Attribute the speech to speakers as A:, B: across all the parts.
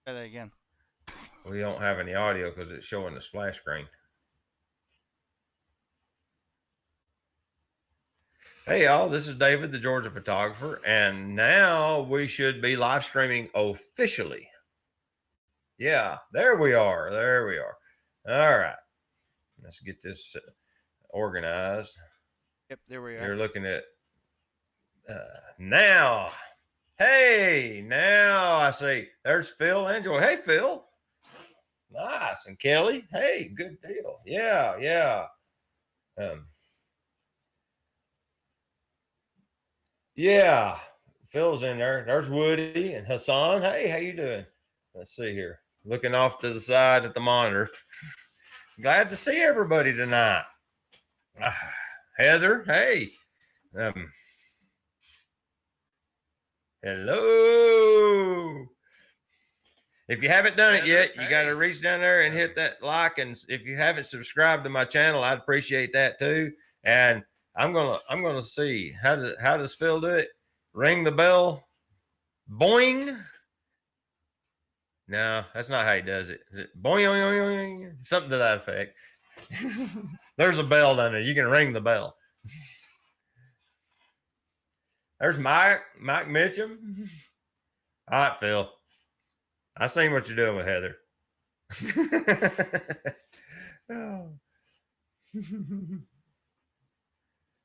A: Try that again.
B: We don't have any audio because it's showing the splash screen. Hey, y'all, this is David, the Georgia photographer, and now we should be live streaming officially. Yeah, there we are. There we are. All right. Let's get this organized.
A: Yep, there we
B: You're
A: are.
B: looking at now. Hey, now I see there's Phil and Joy. Hey, Phil. Nice. And Kelly. Hey, good deal. Yeah, yeah. Yeah. Phil's in there. There's Woody and Hassan. Hey, how you doing? Let's see here. Looking off to the side at the monitor. Glad to see everybody tonight. Heather, hey. Hello. If you haven't done it yet, you got to reach down there and hit that like. And if you haven't subscribed to my channel, I'd appreciate that too. And I'm gonna see how does Phil do it? Ring the bell, boing. No, that's not how he does it. Is it boing, boing, boing, something to that effect? There's a bell down there. You can ring the bell. There's Mike Mitchum. All right, Phil. I seen what you're doing with Heather. Oh.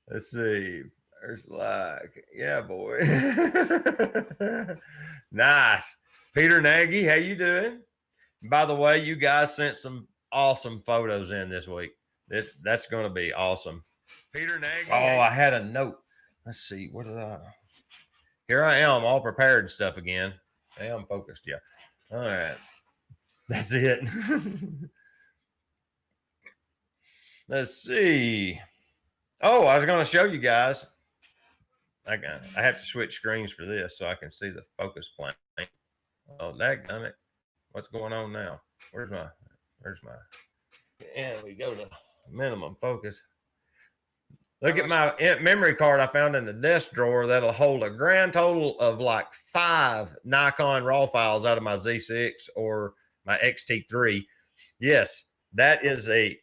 B: Let's see. There's like, yeah, boy. Nice. Peter Nagy, how you doing? By the way, you guys sent some awesome photos in this week. That's going to be awesome. Peter Nagy. Oh, I had a note. Let's see. What did I? Here I am, all prepared and stuff again. Hey, I'm focused. Yeah. All right. That's it. Let's see. Oh, I was going to show you guys. I have to switch screens for this so I can see the focus plane. Oh, dadgummit. What's going on now? Where's my and we go to minimum focus. Look at my memory card I found in the desk drawer that'll hold a grand total of like 5 Nikon RAW files out of my Z6 or my XT3. Yes, that is a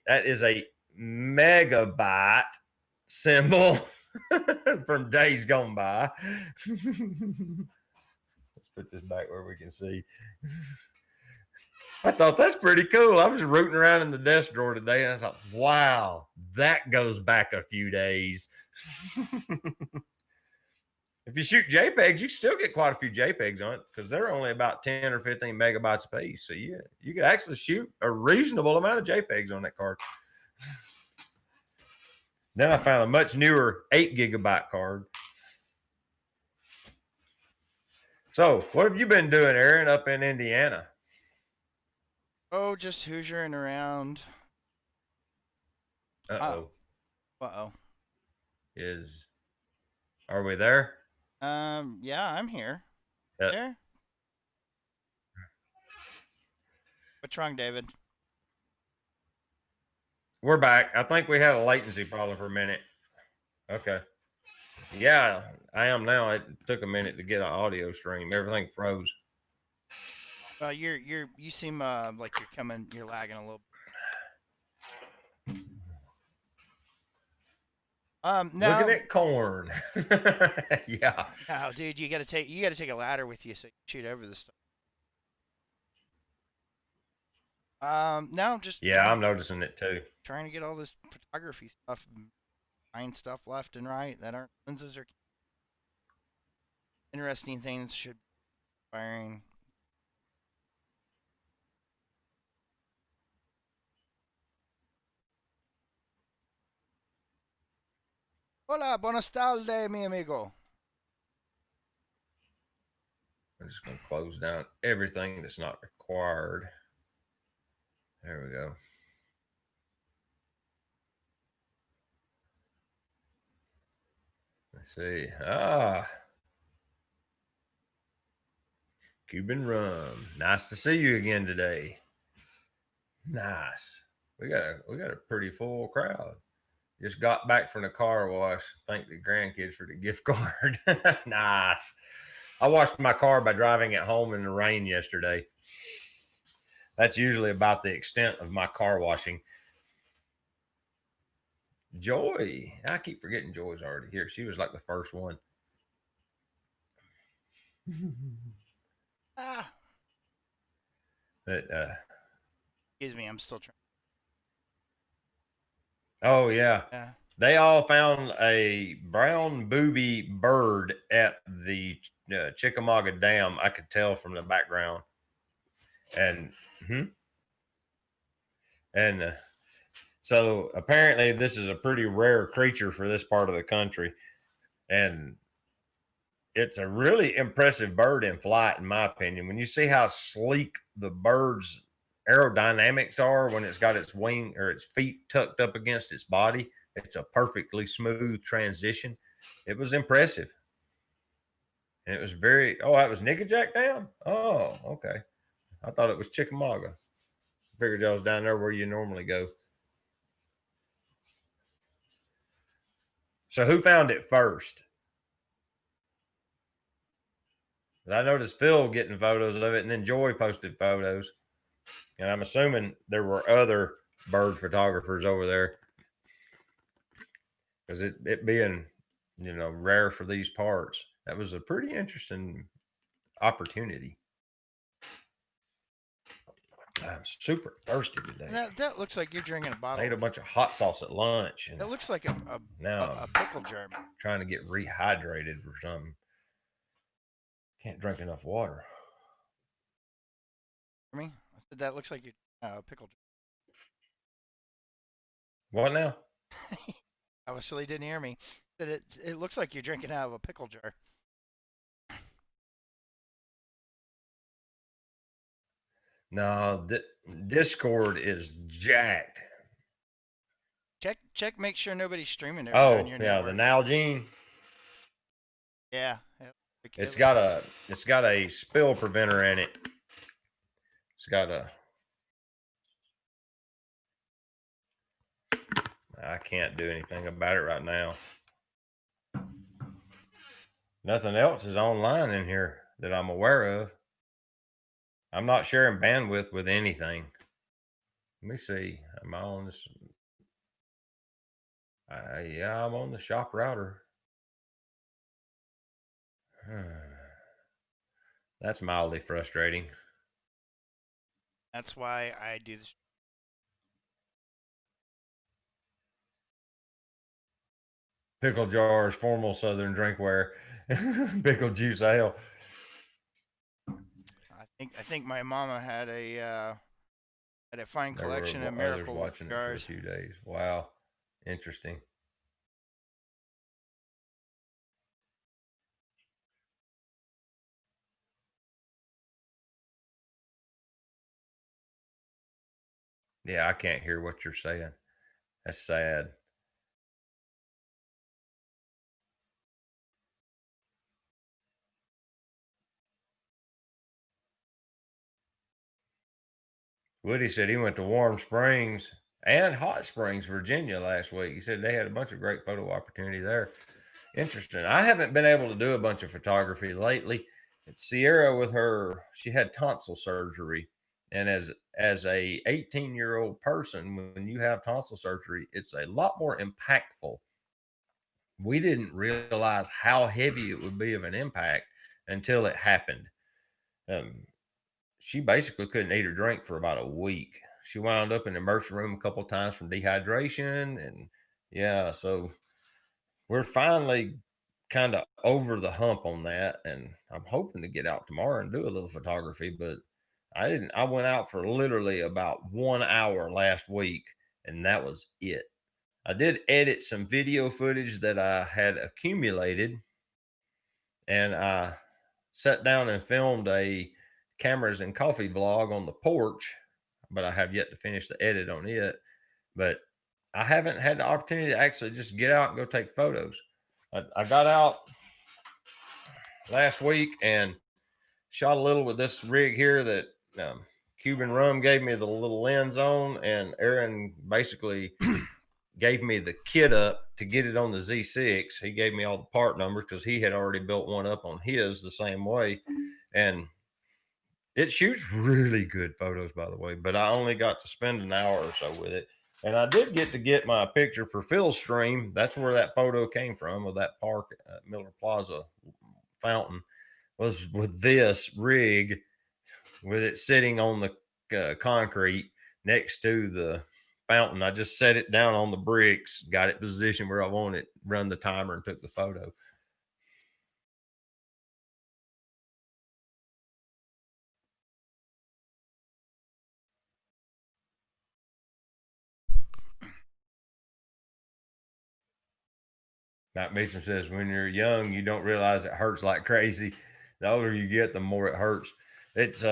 B: megabyte symbol from days gone by. Let's put this back where we can see. I thought that's pretty cool. I was rooting around in the desk drawer today and I thought, wow, that goes back a few days. If you shoot JPEGs, you still get quite a few JPEGs on it because they're only about 10 or 15 megabytes a piece. So you can actually shoot a reasonable amount of JPEGs on that card. Then I found a much newer 8 gigabyte card. So what have you been doing, Aaron, up in Indiana?
A: Oh, just Hoosiering around.
B: Uh-oh.
A: Uh-oh.
B: Are we there?
A: Yeah, I'm here. There? What's wrong, David?
B: We're back. I think we had a latency problem for a minute. Okay. Yeah, I am now. It took a minute to get an audio stream. Everything froze.
A: Well, you seem like you're lagging a little. No.
B: Looking at corn. Yeah.
A: Oh, dude, you gotta take a ladder with you so you can shoot over the stuff. No, just
B: yeah, I'm noticing it too.
A: Trying to get all this photography stuff, find stuff left and right that aren't lenses or interesting things should be firing. Hola, buenas tardes, mi amigo.
B: I'm just going to close down everything that's not required. There we go. Let's see. Cuban rum. Nice to see you again today. Nice. We got a pretty full crowd. Just got back from the car wash. Thank the grandkids for the gift card. Nice. I washed my car by driving it home in the rain yesterday. That's usually about the extent of my car washing. Joy. I keep forgetting Joy's already here. She was like the first one.
A: Ah,
B: But,
A: excuse me, I'm still trying.
B: oh, yeah.
A: Yeah.
B: They all found a brown booby bird at the Chickamauga Dam. I could tell from the background. And, so apparently this is a pretty rare creature for this part of the country. And it's a really impressive bird in flight, in my opinion. When you see how sleek the bird's aerodynamics are when it's got its wing or its feet tucked up against its body, it's a perfectly smooth transition. It was impressive. And it was that was Nickajack Dam? Oh, okay. I thought it was Chickamauga. Figured y'all was down there where you normally go. So who found it first? I noticed Phil getting photos of it, and then Joy posted photos. And I'm assuming there were other bird photographers over there, because it being, rare for these parts, that was a pretty interesting opportunity. I'm super thirsty today.
A: That looks like you're drinking a bottle.
B: I ate a bunch of hot sauce at lunch.
A: It looks like a pickle jar.
B: Trying to get rehydrated for something. Can't drink enough water.
A: For me, I said that looks like a pickle jar.
B: What now?
A: Obviously didn't hear me. That it looks like you're drinking out of a pickle jar.
B: No, Discord is jacked.
A: Check, make sure nobody's streaming there.
B: Oh,
A: on your
B: yeah,
A: network.
B: the Nalgene.
A: Yeah.
B: It's got a spill preventer in it. It's got I can't do anything about it right now. Nothing else is online in here that I'm aware of. I'm not sharing bandwidth with anything. Let me see. Am I on this? Yeah, I'm on the shop router. That's mildly frustrating.
A: That's why I do this.
B: Pickle jars, formal Southern drinkware, pickle juice ale.
A: I think my mama had a fine collection of Miracle
B: watching
A: jars.
B: It for a few days. Wow, interesting. Yeah, I can't hear what you're saying. That's sad. Woody said he went to Warm Springs and Hot Springs, Virginia last week. He said they had a bunch of great photo opportunity there. Interesting. I haven't been able to do a bunch of photography lately. Sierra with her, she had tonsil surgery. And as a 18-year-old person, when you have tonsil surgery, it's a lot more impactful. We didn't realize how heavy it would be of an impact until it happened. She basically couldn't eat or drink for about a week. She wound up in the emergency room a couple of times from dehydration. And yeah, so we're finally kind of over the hump on that. And I'm hoping to get out tomorrow and do a little photography, but I went out for literally about 1 hour last week, and that was it. I did edit some video footage that I had accumulated, and I sat down and filmed a cameras and coffee vlog on the porch, but I have yet to finish the edit on it. But I haven't had the opportunity to actually just get out and go take photos. I got out last week and shot a little with this rig here that Cuban Rum gave me the little lens on, and Aaron basically gave me the kit up to get it on the Z6. He gave me all the part numbers because he had already built one up on his the same way. And it shoots really good photos, by the way, but I only got to spend an hour or so with it. And I did get my picture for Phil's stream. That's where that photo came from of that park at Miller Plaza fountain, was with this rig with it sitting on the concrete next to the fountain. I just set it down on the bricks, got it positioned where I want it, run the timer, and took the photo. Matt Beecham says, when you're young, you don't realize it hurts like crazy. The older you get, the more it hurts. It's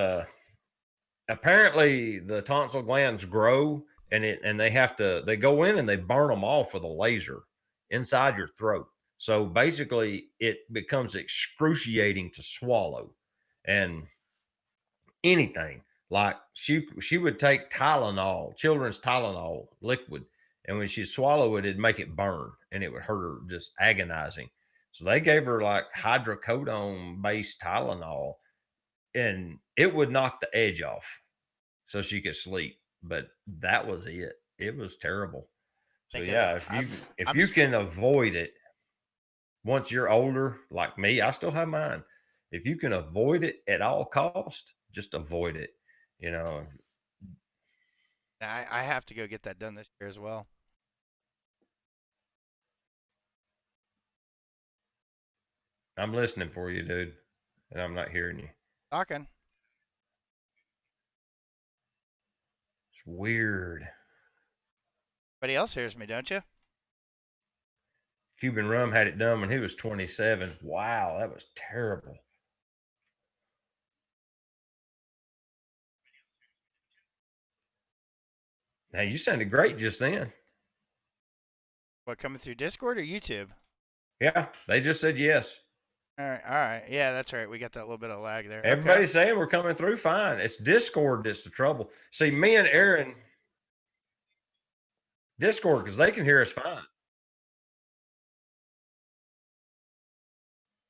B: apparently the tonsil glands grow, and they go in and they burn them off with a laser inside your throat. So basically it becomes excruciating to swallow. And anything like she would take Tylenol, children's Tylenol liquid, and when she'd swallow it, it'd make it burn and it would hurt her just agonizing. So they gave her like hydrocodone based Tylenol, and it would knock the edge off so she could sleep. But that was it. It was terrible. So yeah, if you can avoid it once you're older, like me, I still have mine. If you can avoid it at all cost, just avoid it. You know,
A: I have to go get that done this year as well.
B: I'm listening for you, dude, and I'm not hearing you.
A: Talking.
B: It's weird.
A: Everybody else hears me, don't you?
B: Cuban Rum had it done when he was 27. Wow, that was terrible. Now, you sounded great just then.
A: What, coming through Discord or YouTube?
B: Yeah, they just said yes.
A: All right. Yeah, that's right. We got that little bit of lag there.
B: Everybody's saying we're coming through fine. It's Discord that's the trouble. See, me and Aaron, Discord, because they can hear us fine.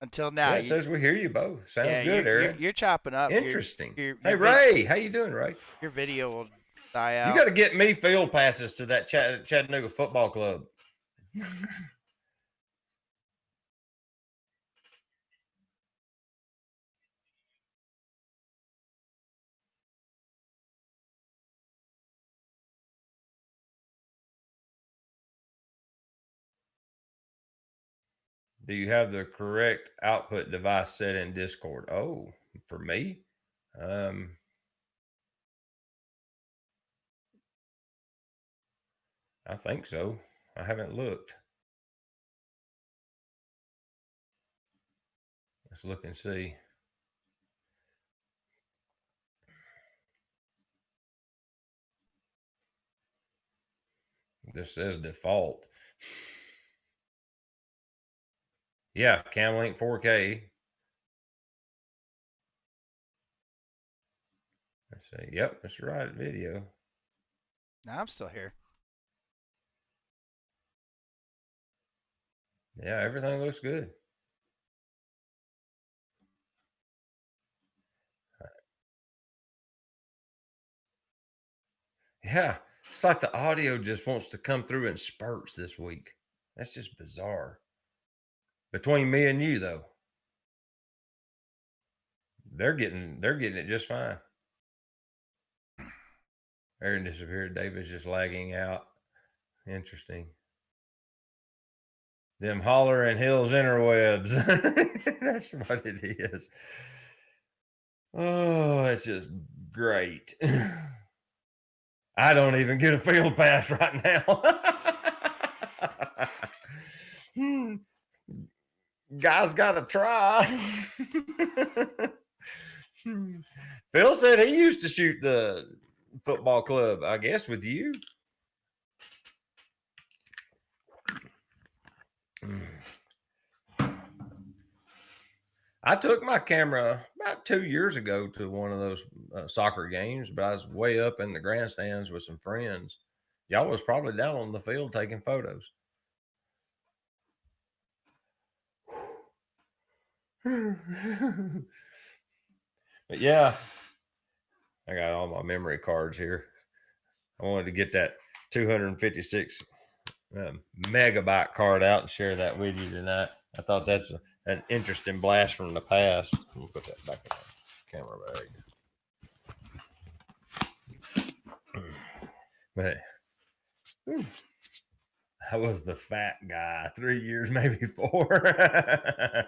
A: Until now,
B: yeah, it says we hear you both. Sounds good, Aaron.
A: You're chopping up.
B: Interesting.
A: Hey,
B: Ray, how you doing, Ray?
A: Your video will die out.
B: You got to get me field passes to that Chattanooga Football Club. Do you have the correct output device set in Discord? Oh, for me? I think so. I haven't looked. Let's look and see. This says default. Yeah, Camlink 4K. Let's see. Yep, that's right. Video.
A: No, I'm still here.
B: Yeah, everything looks good. Yeah, it's like the audio just wants to come through in spurts this week. That's just bizarre. Between me and you, though, they're getting it just fine. Aaron disappeared. David's just lagging out. Interesting. Them hollering hills interwebs. That's what it is. Oh, it's just great. I don't even get a field pass right now. Guys got to try. Phil said he used to shoot the football club, I guess, with you. I took my camera about 2 years ago to one of those soccer games, but I was way up in the grandstands with some friends, Y'all was probably down on the field taking photos. But yeah, I got all my memory cards here. I wanted to get that 256 megabyte card out and share that with you tonight. I thought that's an interesting blast from the past. Let me put that back in the camera bag. But I was the fat guy 3 years, maybe 4.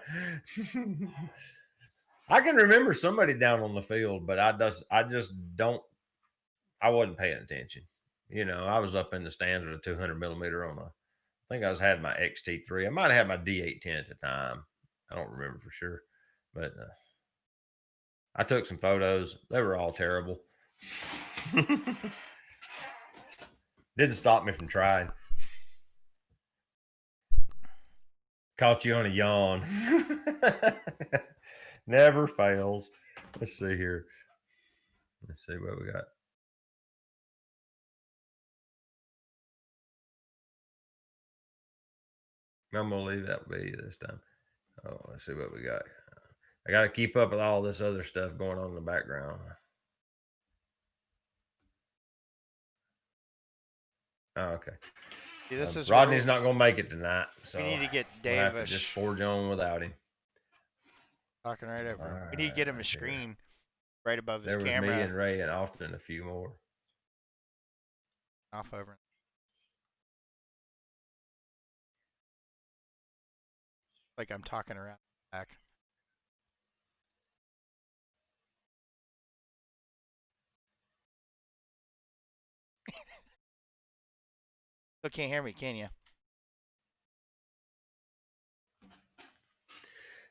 B: I can remember somebody down on the field, but I just don't. I wasn't paying attention. You know, I was up in the stands with a 200 millimeter on a. I think I had my XT3. I might have had my D810 at the time. I don't remember for sure, but I took some photos. They were all terrible. Didn't stop me from trying. Caught you on a yawn. Never fails. Let's see here. Let's see what we got. I'm gonna leave that be this time. Oh, let's see what we got. I got to keep up with all this other stuff going on in the background. Oh, okay.
A: See, this is
B: Rodney's not gonna make it tonight, so
A: we need to get
B: we'll
A: Dave
B: have to just forge on without him.
A: Talking right over. We need to get him a screen right above his
B: there was
A: camera.
B: Me and Ray and Austin, a few more.
A: Off over. Like I'm talking around back. Still can't hear me, can you?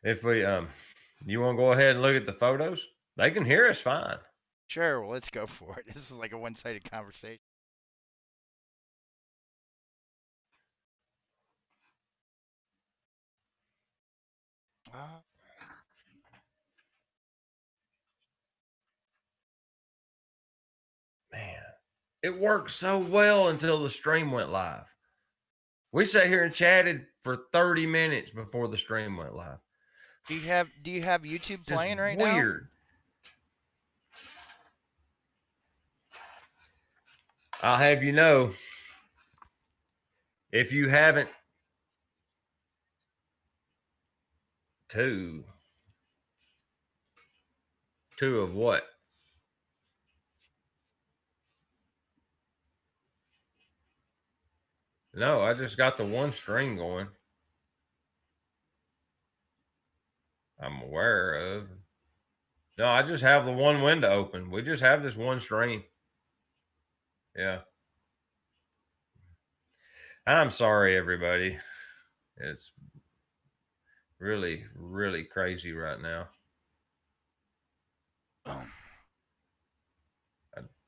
B: If we you want to go ahead and look at the photos? They can hear us fine.
A: Sure, well, let's go for it. This is like a one-sided conversation.
B: Man, it worked so well until the stream went live. We sat here and chatted for 30 minutes before the stream went live.
A: Do you have YouTube playing right
B: now?
A: Weird.
B: I'll have you know, if you haven't, two of what? No, I just got the one stream going. I'm aware of. No, I just have the one window open. We just have this one stream. Yeah. I'm sorry, everybody. It's really, really crazy right now. I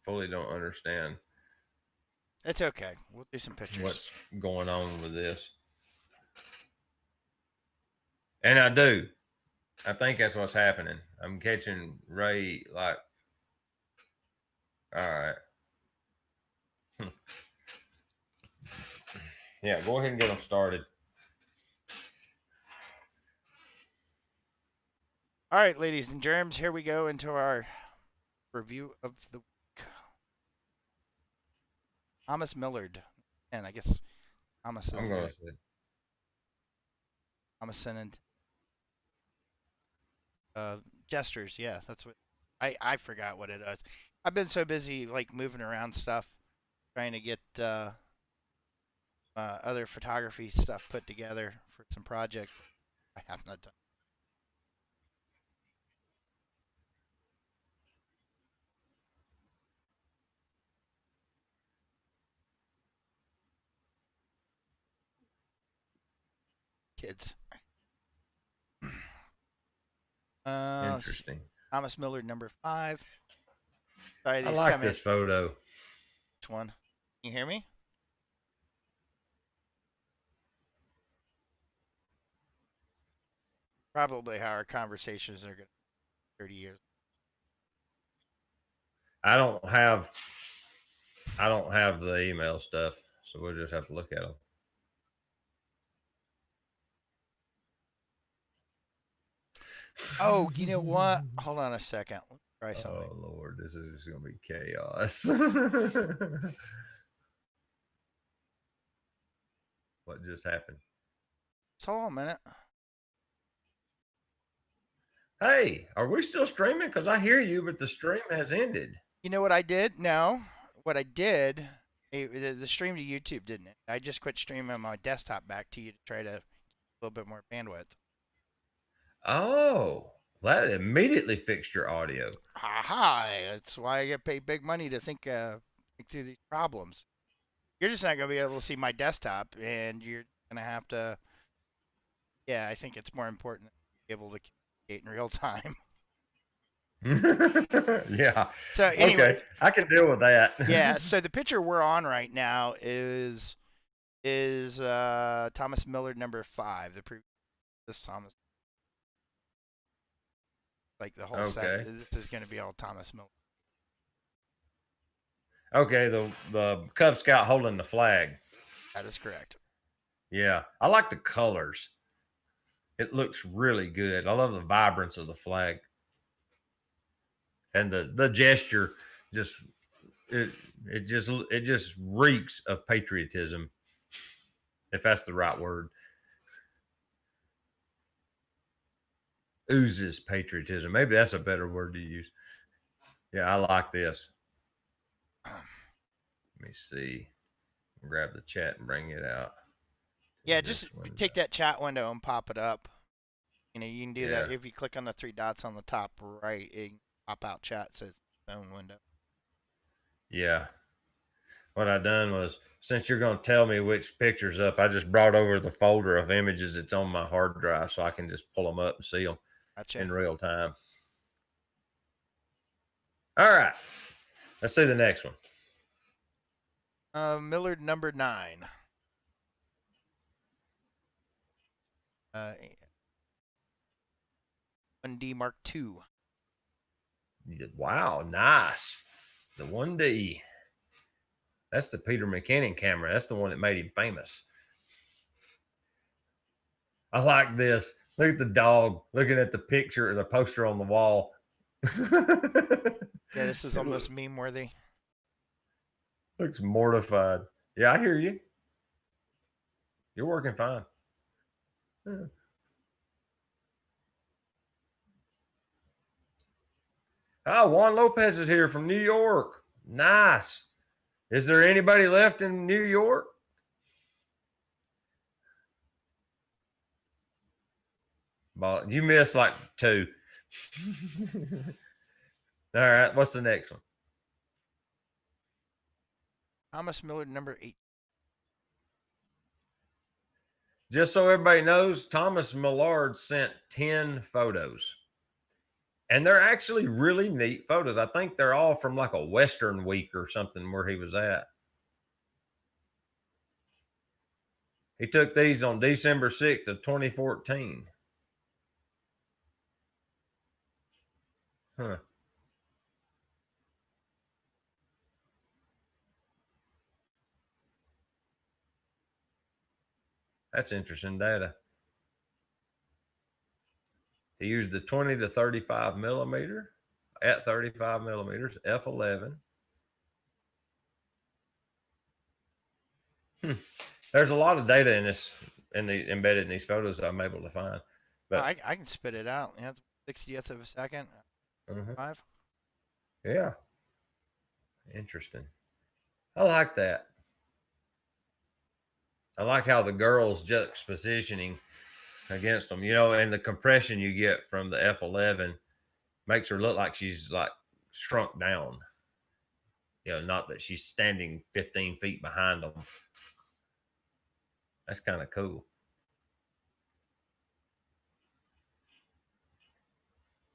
B: fully don't understand.
A: It's okay. We'll do some pictures.
B: What's going on with this? And I do. I think that's what's happening. I'm catching Ray like, all right. Yeah, go ahead and get them started.
A: All right, ladies and germs, here we go into our review of the week. Thomas Millard. And I guess Thomas is Thomas and gestures, yeah, that's what I forgot what it is. I've been so busy like moving around stuff, trying to get other photography stuff put together for some projects. I have not done. Kids.
B: Interesting.
A: Thomas Millard, number 5. Sorry,
B: I like this photo.
A: Which one? Can you hear me? Probably how our conversations are going to be 30 years.
B: I don't have I don't have the email stuff, so we'll just have to look at them.
A: Oh, you know what? Hold on a second. Let me try something.
B: Oh Lord, this is gonna be chaos. What just happened?
A: So hold on a minute.
B: Hey, are we still streaming? Because I hear you, but the stream has ended.
A: You know what I did? No. What I did, the stream to YouTube didn't it? I just quit streaming my desktop back to you to try to a little bit more bandwidth.
B: Oh, that immediately fixed your audio.
A: Aha! That's why I get paid big money to think through these problems. You're just not gonna be able to see my desktop, and you're gonna have to. Yeah, I think it's more important to be able to communicate in real time.
B: Yeah.
A: So anyway,
B: Okay, I can deal with that.
A: yeah. So the picture we're on right now is Thomas Millard number 5. The previous Thomas, like the whole set.
B: Okay.
A: This is going to be all Thomas Millard.
B: Okay, the Cub Scout holding the flag.
A: That is correct.
B: Yeah, I like the colors. It looks really good. I love the vibrance of the flag, and the gesture just it just reeks of patriotism, if that's the right word. Oozes patriotism. Maybe that's a better word to use. Yeah, I like this. Let me see. Grab the chat and bring it out.
A: Yeah, just take that chat window and pop it up. You know, you can do that
B: Yeah.
A: if you click on the 3 dots on the top right. It can pop out chat, so it's its own window.
B: Yeah. What I done was, since you're going to tell me which picture's up, I just brought over the folder of images that's on my hard drive so I can just pull them up and see them
A: Gotcha.
B: in real time. All right. Let's see the next one.
A: Millard number 9. 1D Mark II.
B: Wow, nice. The 1D. That's the Peter McKinnon camera. That's the one that made him famous. I like this. Look at the dog looking at the picture or the poster on the wall.
A: Yeah, this is almost meme worthy.
B: Looks mortified. Yeah, I hear you. You're working fine. Yeah. Oh, Juan Lopez is here from New York. Nice. Is there anybody left in New York? But you missed like 2. All right. What's the next one?
A: Thomas Millard number 8.
B: Just so everybody knows, Thomas Millard sent 10 photos. And they're actually really neat photos. I think they're all from like a Western week or something where he was at. He took these on December 6th of 2014. Huh. That's interesting data. He used the 20 to 35 millimeter at 35 millimeters, F11. There's a lot of data in this, embedded in these photos I'm able to find. But
A: I can spit it out. Yeah, 60th of a second. 5.
B: Yeah. Interesting. I like that. I like how the girl's juxtapositioning against them, and the compression you get from the F11 makes her look like she's like shrunk down. Not that she's standing 15 feet behind them. That's kind of cool.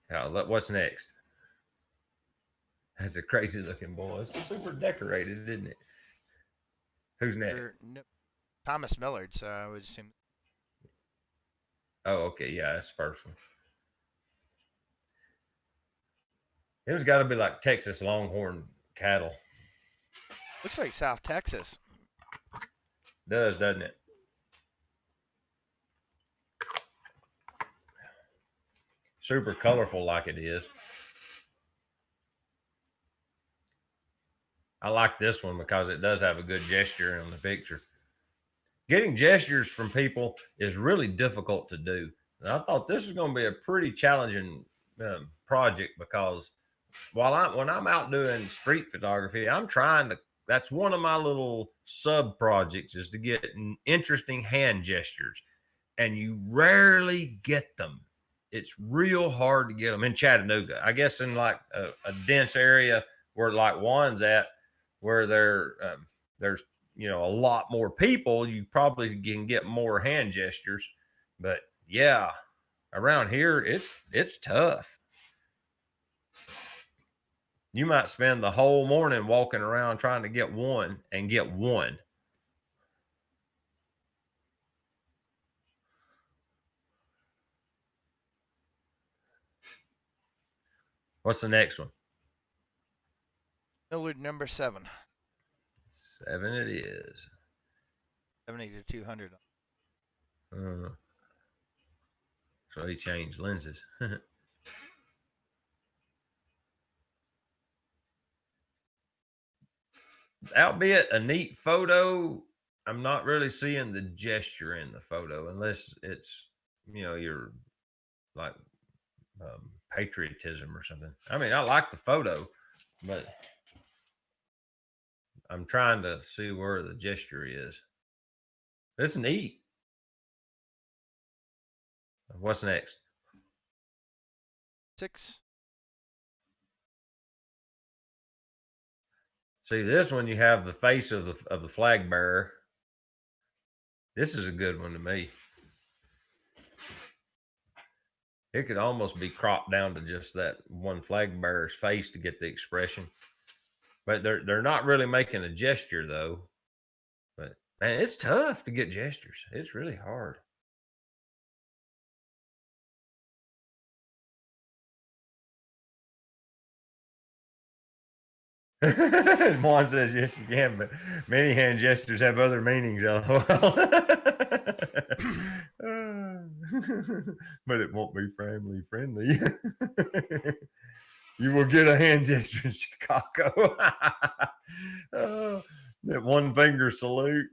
B: What's next? That's a crazy looking boy. It's super decorated, isn't it? Who's next?
A: Thomas Millard, so I would assume.
B: Oh, okay. Yeah, that's the first one. It's got to be like Texas Longhorn cattle.
A: Looks like South Texas.
B: Does, doesn't it? Super colorful like it is. I like this one because it does have a good gesture in the picture. Getting gestures from people is really difficult to do. And I thought this was going to be a pretty challenging project because when I'm out doing street photography, I'm trying to. That's one of my little sub projects is to get interesting hand gestures, and you rarely get them. It's real hard to get them in Chattanooga. I guess in like a dense area where like Juan's at, where there's a lot more people, you probably can get more hand gestures. But yeah, around here it's tough. You might spend the whole morning walking around trying to get one and get one. What's the next one?
A: Millard number 7.
B: 7 it is.
A: 70 to 200.
B: So he changed lenses. Albeit a neat photo, I'm not really seeing the gesture in the photo unless it's, you're like patriotism or something. I mean, I like the photo, but I'm trying to see where the gesture is. It's neat. What's next?
A: 6.
B: See, this one you have the face of the flag bearer. This is a good one to me. It could almost be cropped down to just that one flag bearer's face to get the expression. But they're not really making a gesture though. But man, it's tough to get gestures. It's really hard. Juan says yes you can, but many hand gestures have other meanings. But it won't be family friendly. You will get a hand gesture in Chicago. That one finger salute.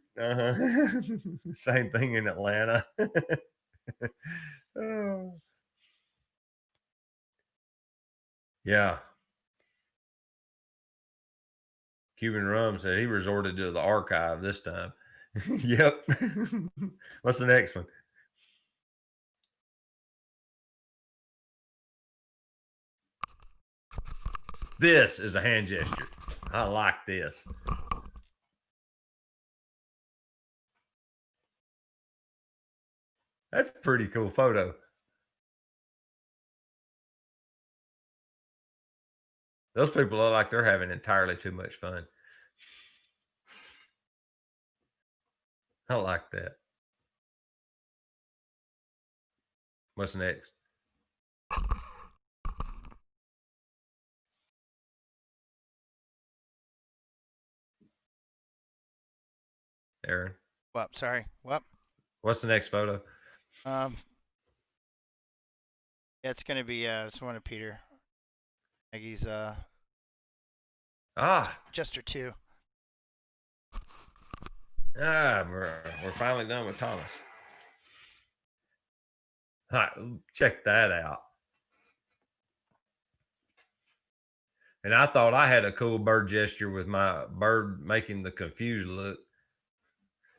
B: Same thing in Atlanta. Yeah. Cuban Rum said he resorted to the archive this time. Yep. What's the next one? This is a hand gesture. I like this. That's a pretty cool photo. Those people look like they're having entirely too much fun. I like that. What's next? Aaron?
A: What? Sorry. What?
B: What's the next photo?
A: Yeah, it's gonna be it's one of Peter Maggie's Jester 2.
B: We're finally done with Thomas. All right, check that out. And I thought I had a cool bird gesture with my bird making the confused look.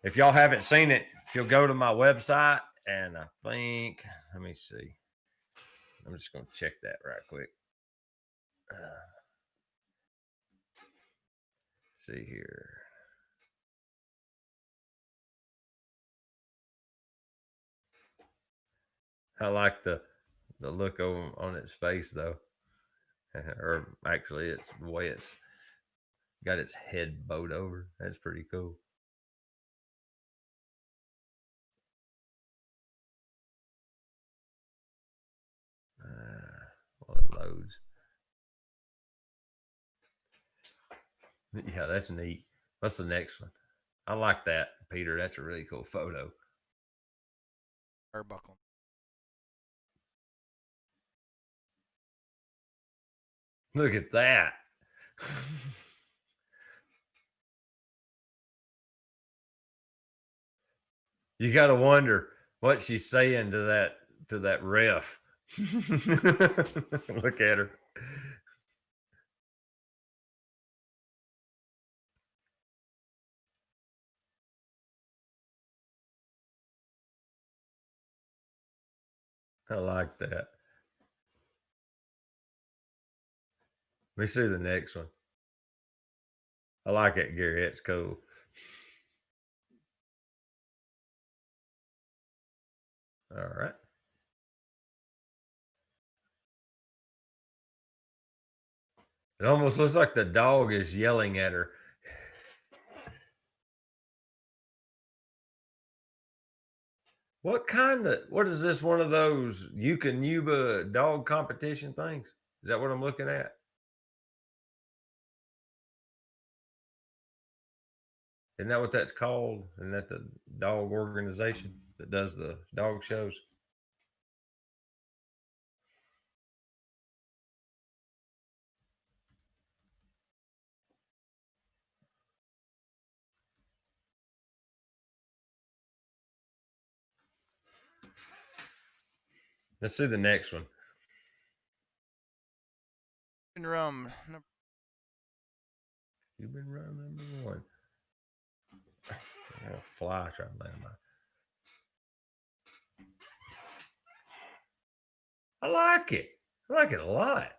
B: If y'all haven't seen it, if you'll go to my website, and I think, let me see. I'm just going to check that right quick. See here. I like the look on its face though, or actually, it's the way it's got its head bowed over. That's pretty cool. While it loads. Yeah, that's neat. What's the next one? I like that, Peter. That's a really cool photo.
A: Arbuckle.
B: Look at that. You got to wonder what she's saying to that ref. Look at her. I like that. Let me see the next one. I like it, Gary. It's cool. All right. It almost looks like the dog is yelling at her. What is this? One of those Yuba dog competition things? Is that what I'm looking at? Isn't that what that's called? Isn't that the dog organization that does the dog shows? Let's see the next one.
A: Cuban rum.
B: Cuban rum number one. I got a fly trying to land my. I like it. I like it a lot.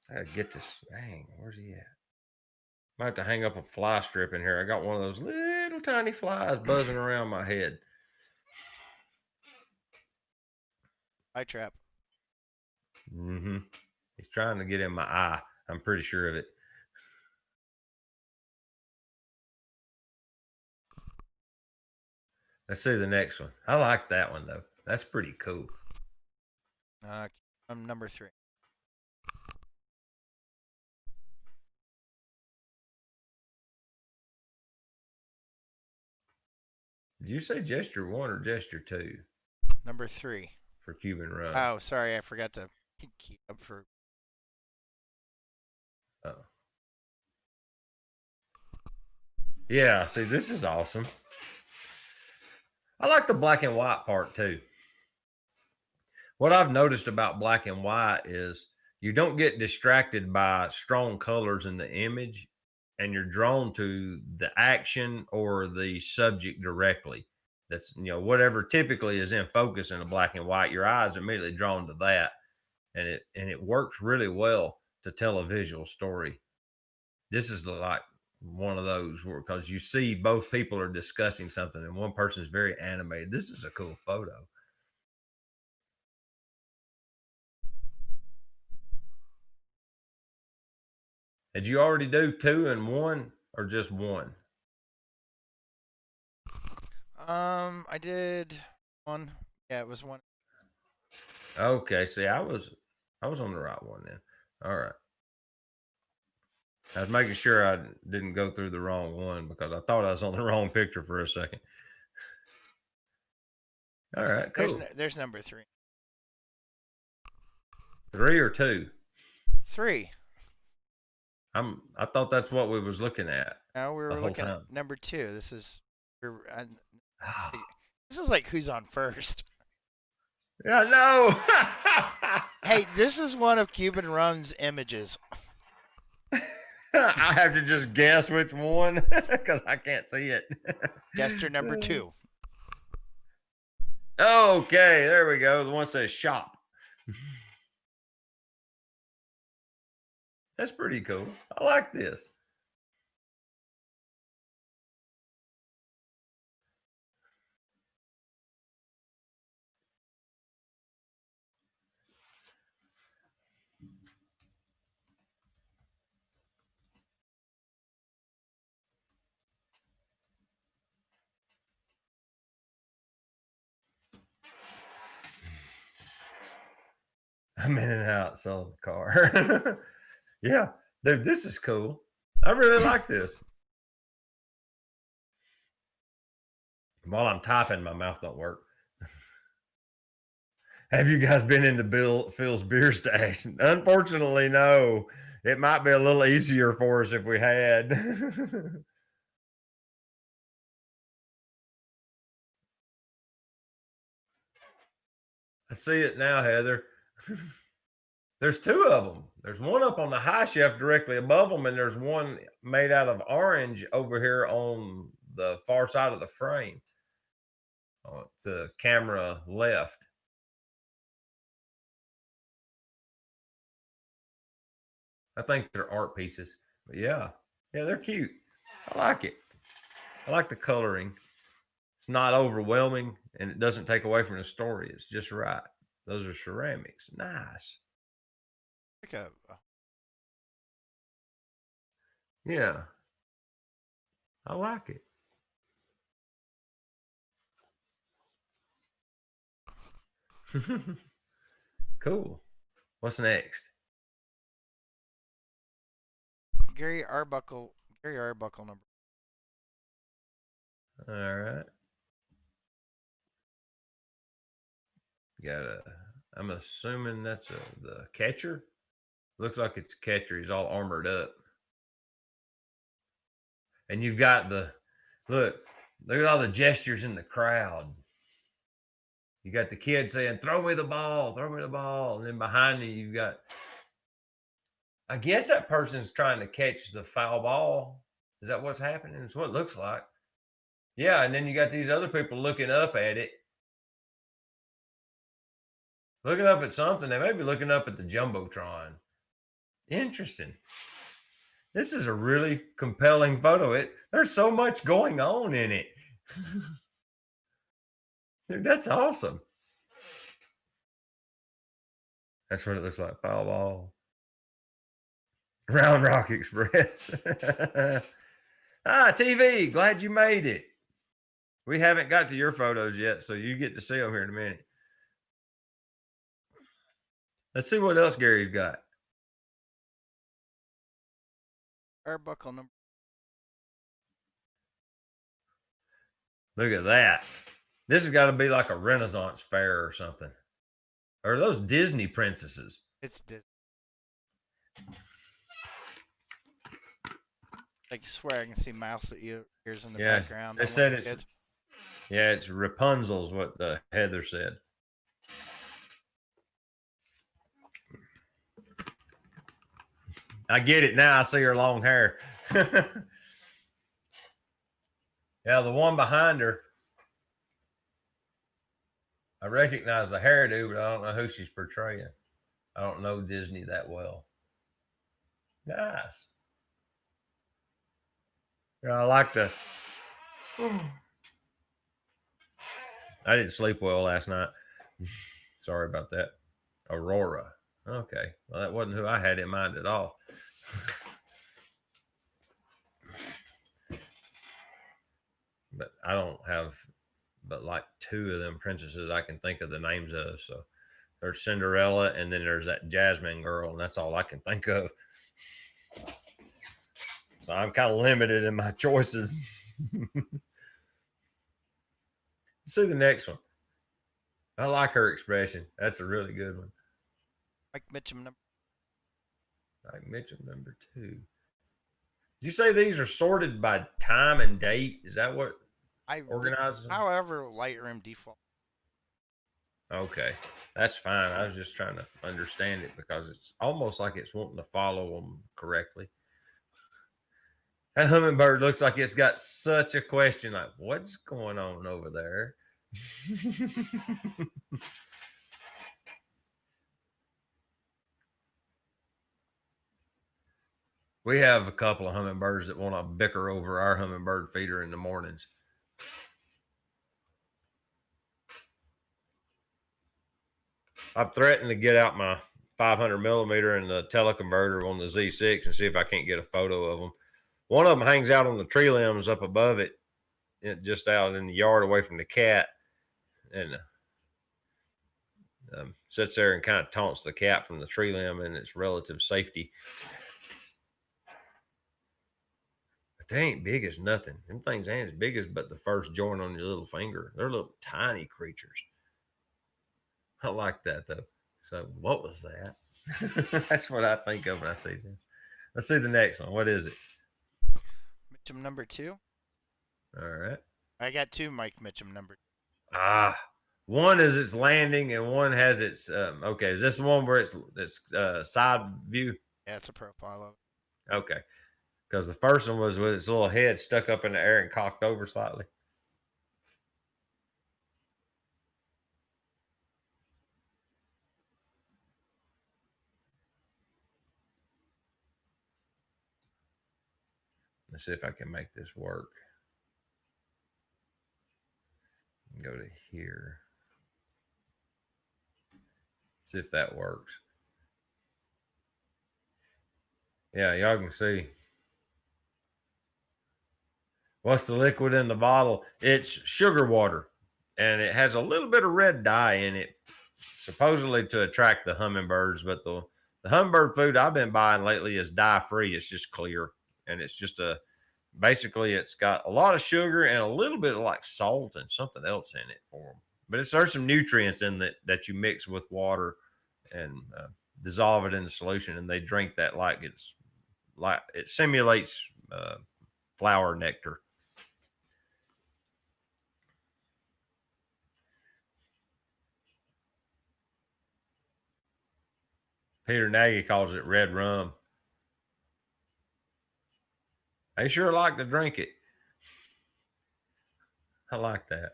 B: I gotta get this. Dang, where's he at? Might have to hang up a fly strip in here. I got one of those little tiny flies buzzing around my head.
A: Eye trap.
B: Mm-hmm. He's trying to get in my eye. I'm pretty sure of it. Let's see the next one. I like that one though. That's pretty cool.
A: I'm number 3.
B: Did you say gesture 1 or gesture 2?
A: Number 3
B: for Cuban rum.
A: Oh, sorry, I forgot to keep up for.
B: Oh. Yeah, see, this is awesome. I like the black and white part too. What I've noticed about black and white is you don't get distracted by strong colors in the image, and you're drawn to the action or the subject directly. That's, whatever typically is in focus in a black and white, your eyes immediately drawn to that, and it works really well to tell a visual story. This is like one of those where, because you see both people are discussing something and one person is very animated. This is a cool photo. Did you already do 2 and 1 or just 1?
A: I did 1. Yeah, it was 1.
B: Okay, see, I was on the right one then. All right. I was making sure I didn't go through the wrong one because I thought I was on the wrong picture for a second. All right, cool.
A: There's number 3.
B: 3 or 2?
A: 3.
B: I thought that's what we was looking at.
A: Now we were looking at number 2. This is this is like who's on first.
B: Yeah, no.
A: Hey, this is one of Cuban Rum's images.
B: I have to just guess which one because I can't see it.
A: Gesture number 2.
B: Okay, there we go. The one says shop. That's pretty cool. I like this. I'm in and out selling the car. Yeah, dude, this is cool. I really like this. While I'm typing, my mouth don't work. Have you guys been into Phil's beer stash? Unfortunately, no. It might be a little easier for us if we had. I see it now, Heather. There's two of them. There's one up on the high shelf directly above them, and there's one made out of orange over here on the far side of the frame. To camera left. I think they're art pieces. But yeah, they're cute. I like it. I like the coloring. It's not overwhelming and it doesn't take away from the story. It's just right. Those are ceramics. Nice.
A: Like a
B: Yeah. I like it. Cool. What's next?
A: Gary Arbuckle number.
B: All right. I'm assuming that's the catcher. Looks like it's a catcher. He's all armored up. And you've got look at all the gestures in the crowd. You got the kid saying, throw me the ball. And then behind you've got, I guess that person's trying to catch the foul ball. Is that what's happening? It's what it looks like. Yeah. And then you got these other people looking up at it. Looking up at something. They may be looking up at the Jumbotron. Interesting. This is a really compelling photo. There's so much going on in it. Dude, that's awesome. That's what it looks like. Foul ball. Round Rock Express. TV. Glad you made it. We haven't got to your photos yet, so you get to see them here in a minute. Let's see what else Gary's got.
A: Arbuckle number.
B: Look at that. This has got to be like a Renaissance fair or something. Or are those Disney princesses?
A: It's Disney. I swear I can see mouse ears in the background.
B: They said it's it's Rapunzel's what Heather said. I get it now. I see her long hair. Yeah, the one behind her. I recognize the hairdo, but I don't know who she's portraying. I don't know Disney that well. Nice. Yeah, I like the. I didn't sleep well last night. Sorry about that. Aurora. Okay. Well, that wasn't who I had in mind at all. But I don't have but like two of them princesses I can think of the names of. So there's Cinderella and then there's that Jasmine girl, and that's all I can think of. So I'm kind of limited in my choices. See the next one. I like her expression. That's a really good one.
A: Mike Mitchum
B: number 2. Did you say these are sorted by time and date? Is that what organizes them?
A: However, Lightroom default.
B: Okay, that's fine. I was just trying to understand it because it's almost like it's wanting to follow them correctly. That hummingbird looks like it's got such a question, like, what's going on over there? We have a couple of hummingbirds that want to bicker over our hummingbird feeder in the mornings. I've threatened to get out my 500 millimeter and the teleconverter on the Z6 and see if I can't get a photo of them. One of them hangs out on the tree limbs up above it, just out in the yard away from the cat, and sits there and kind of taunts the cat from the tree limb and its relative safety. they ain't big as nothing. Them things ain't as big as but the first joint on your little finger. They're little tiny creatures. I like that though. So what was that? That's what I think of when I see this. Let's see the next one. What is it?
A: Mitchum number 2.
B: All right.
A: I got 2 Mike Mitchum number.
B: One is its landing, and one has its. Okay, is this the one where it's side view?
A: Yeah, it's a profile of it.
B: Okay, because the first one was with its little head stuck up in the air and cocked over slightly. Let's see if I can make this work. Go to here. See if that works. Yeah, y'all can see. What's the liquid in the bottle? It's sugar water, and it has a little bit of red dye in it, supposedly to attract the hummingbirds. But the hummingbird food I've been buying lately is dye free. It's just clear, and it's just basically it's got a lot of sugar and a little bit of like salt and something else in it for them. But there's some nutrients in that you mix with water and dissolve it in the solution, and they drink that like it simulates flower nectar. Peter Nagy calls it red rum. I sure like to drink it. I like that.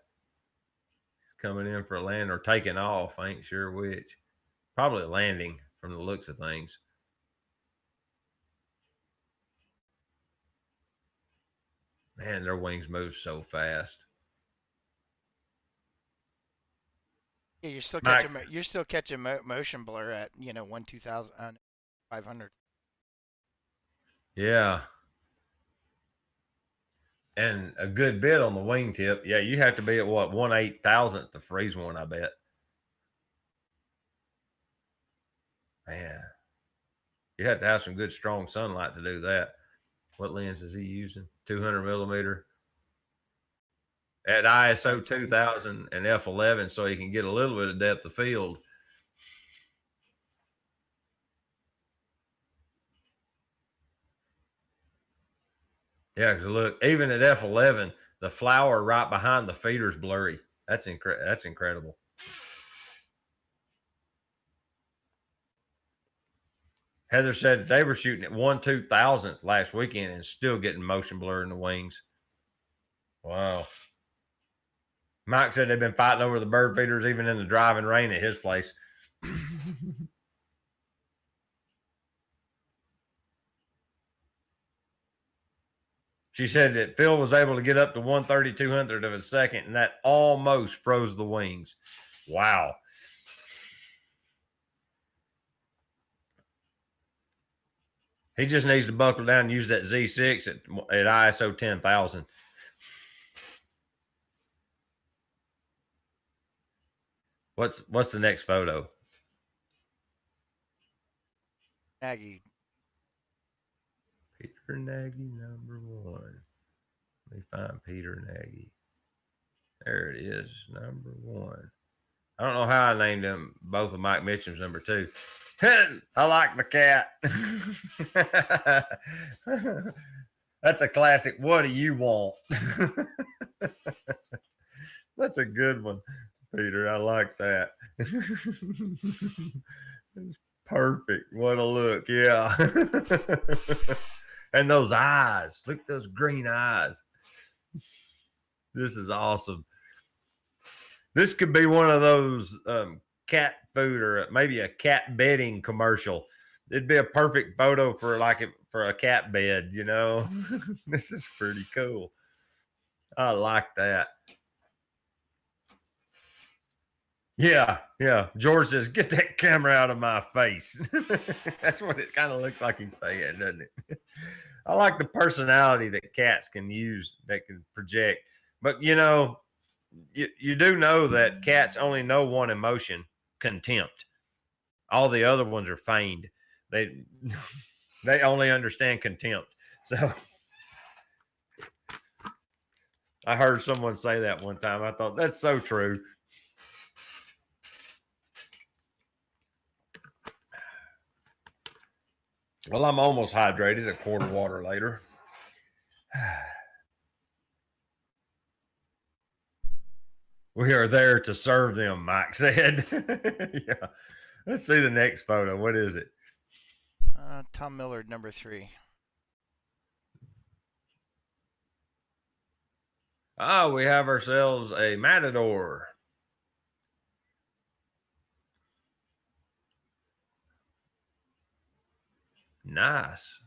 B: He's coming in for a land or taking off. I ain't sure which. Probably landing from the looks of things. Man, their wings move so fast.
A: Yeah, you're still
B: Max.
A: catching motion blur at 500.
B: Yeah. And a good bit on the wingtip. Yeah, you have to be at what 1/8,000th to freeze one, I bet. Man, you have to have some good strong sunlight to do that. What lens is he using? 200 millimeter at ISO 2000 and f11, so you can get a little bit of depth of field. Yeah, because look, even at f11, the flower right behind the feeder's blurry. That's incredible. Heather said they were shooting at 1/2000th last weekend and still getting motion blur in the wings. Wow. Mike said they've been fighting over the bird feeders even in the driving rain at his place. She said that Phil was able to get up to 1/3200th of a second, and that almost froze the wings. Wow. He just needs to buckle down and use that Z6 at ISO 10,000. What's the next photo?
A: Nagy.
B: Peter Nagy number 1. Let me find Peter Nagy. There it is, number 1. I don't know how I named them both of Mike Mitchum's number 2. I like the cat. That's a classic. What do you want? That's a good one, Peter. I like that. Perfect. What a look. Yeah. And those eyes. Look at those green eyes. This is awesome. This could be one of those cat food or maybe a cat bedding commercial. It'd be a perfect photo for a cat bed, This is pretty cool. I like that. Yeah. George says, "Get that camera out of my face." That's what it kind of looks like he's saying, doesn't it? I like the personality that cats can use, that can project. But you do know that cats only know one emotion: contempt. All the other ones are feigned. They only understand contempt. So I heard someone say that one time. I thought that's so true. Well, I'm almost hydrated, a quart of water later. We are there to serve them, Mike said. Yeah. Let's see the next photo. What is it?
A: Tom Millard, number 3.
B: Ah, we have ourselves a Matador. Nice.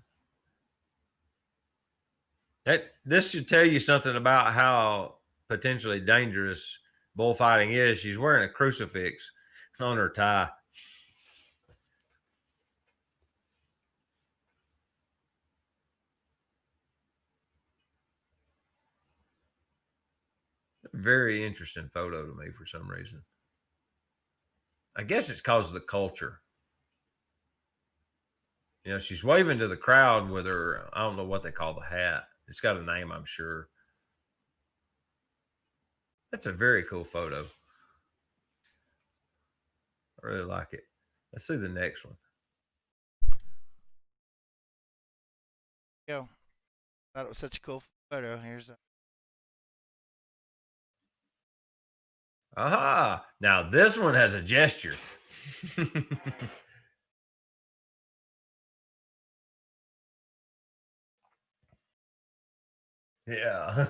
B: This should tell you something about how potentially dangerous bullfighting is. She's wearing a crucifix on her tie. Very interesting photo to me for some reason. I guess it's because of the culture. You know, she's waving to the crowd with her, I don't know what they call the hat. It's got a name, I'm sure. That's a very cool photo. I really like it. Let's see the next one.
A: Yo, thought it was such a cool photo. Here's a.
B: Aha! Now this one has a gesture. Yeah.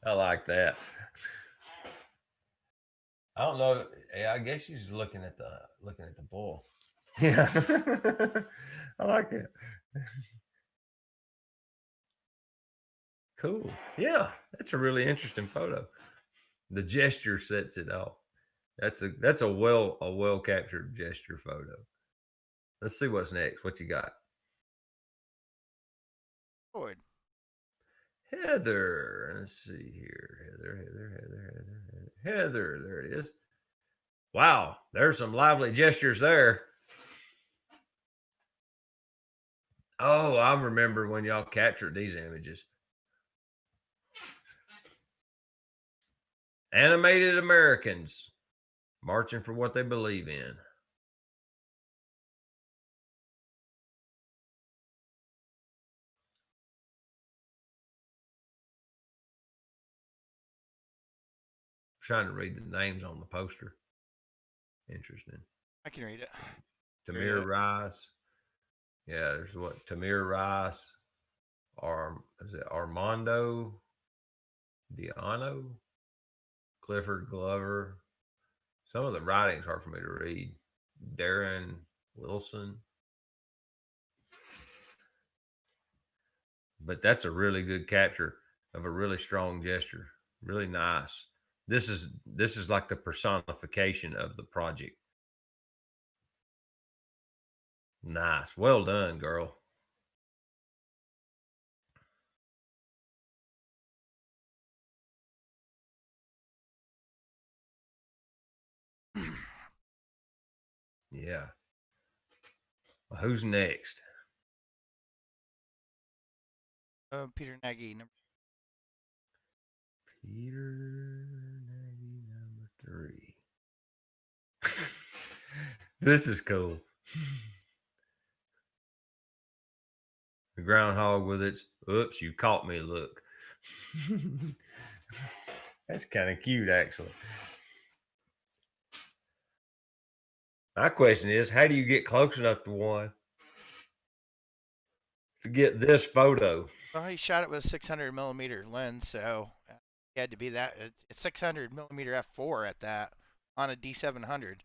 B: I like that. I don't know. Yeah, I guess she's looking at the bull. Yeah. I like it. Cool. Yeah, that's a really interesting photo. The gesture sets it off. That's a well captured gesture photo. Let's see what's next. What you got?
A: Forward.
B: Heather. Let's see here. Heather. There it is. Wow, there's some lively gestures there. Oh, I remember when y'all captured these images. Animated Americans marching for what they believe in. Trying to read the names on the poster. Interesting.
A: I can read it.
B: Tamir Rice. Yeah, there's what? Tamir Rice. Is it Armando Diano? Clifford Glover. Some of the writing's hard for me to read. Darren Wilson. But that's a really good capture of a really strong gesture. Really nice. This is like the personification of the project. Nice. Well done, girl. Yeah. Well, who's next?
A: Peter Nagy, number.
B: Peter Nagy, number 3. This is cool. The groundhog with its "oops, you caught me" look. That's kind of cute, actually. My question is, how do you get close enough to one to get this photo?
A: Well, he shot it with a 600 millimeter lens, so he had to be that. It's 600 millimeter f4 at that on a D700.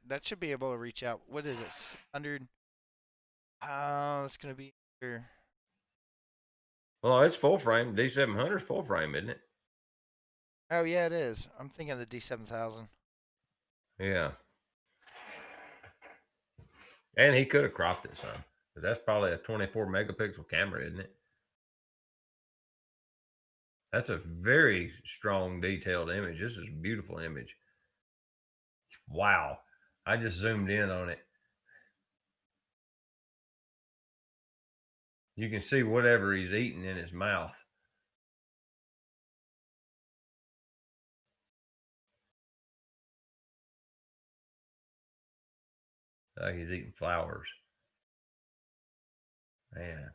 A: That should be able to reach out. What is it? 600. It's gonna be here.
B: Well, it's full frame. D700 is full frame, isn't it?
A: Oh yeah, it is. I'm thinking of the D7000.
B: Yeah. And he could have cropped it some. Because that's probably a 24 megapixel camera, isn't it? That's a very strong, detailed image. This is a beautiful image. Wow. I just zoomed in on it. You can see whatever he's eating in his mouth. Like he's eating flowers. Man,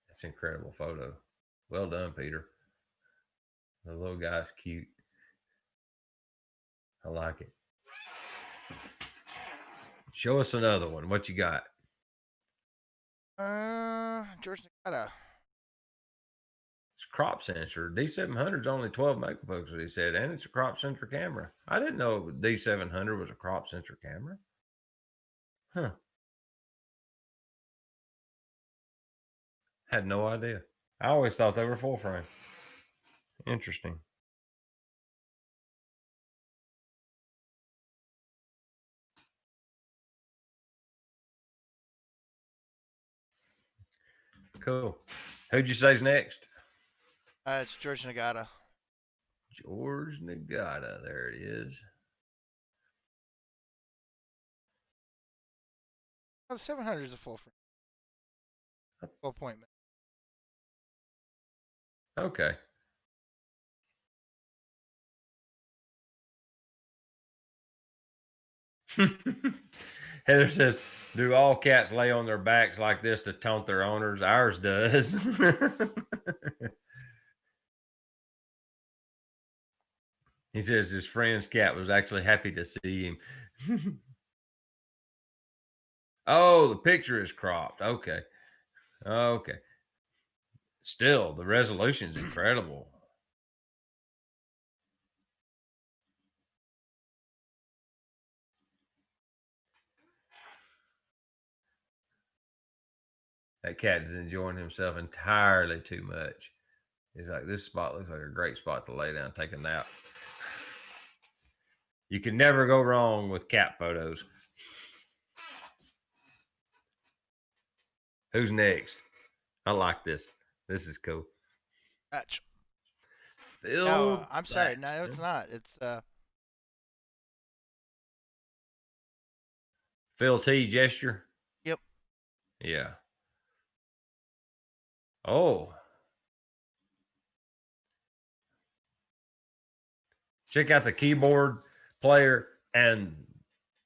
B: that's an incredible photo. Well done, Peter. The little guy's cute. I like it. Show us another one. What you got?
A: George Nagata.
B: It's crop sensor. D700 is only 12 megapixels, he said, and it's a crop sensor camera. I didn't know D700 was a crop sensor camera. Huh. Had no idea. I always thought they were full frame. Interesting. Cool. Who'd you say's next?
A: It's George Nagata.
B: George Nagata. There it is.
A: Oh, the 700 is a full frame. Full appointment.
B: Okay. Heather says, do all cats lay on their backs like this to taunt their owners? Ours does. He says his friend's cat was actually happy to see him. Oh, the picture is cropped. Okay. Okay. Still, the resolution is incredible. That cat is enjoying himself entirely too much. He's like, this spot looks like a great spot to lay down and take a nap. You can never go wrong with cat photos. Who's next? I like this. This is cool.
A: Batch.
B: Phil.
A: No, I'm sorry. No, it's not. It's
B: Phil T. Gesture.
A: Yep.
B: Yeah. Oh. Check out the keyboard player, and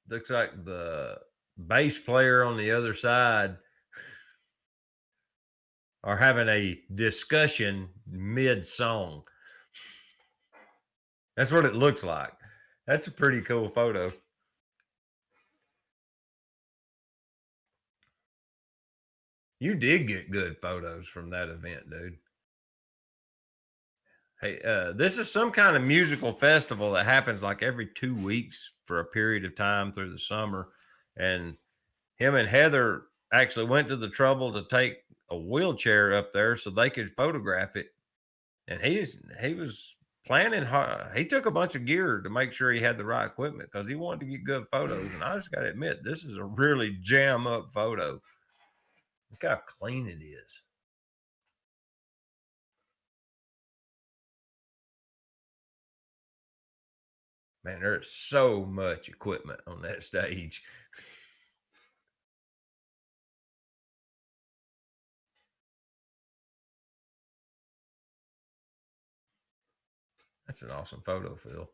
B: looks like the bass player on the other side are having a discussion mid song. That's what it looks like. That's a pretty cool photo. You did get good photos from that event, dude. Hey, this is some kind of musical festival that happens like every 2 weeks for a period of time through the summer. And him and Heather actually went to the trouble to take a wheelchair up there so they could photograph it. And he was planning hard. He took a bunch of gear to make sure he had the right equipment because he wanted to get good photos. And I just got to admit, this is a really jam up photo. Look how clean it is. Man, there's so much equipment on that stage. That's an awesome photo, Phil.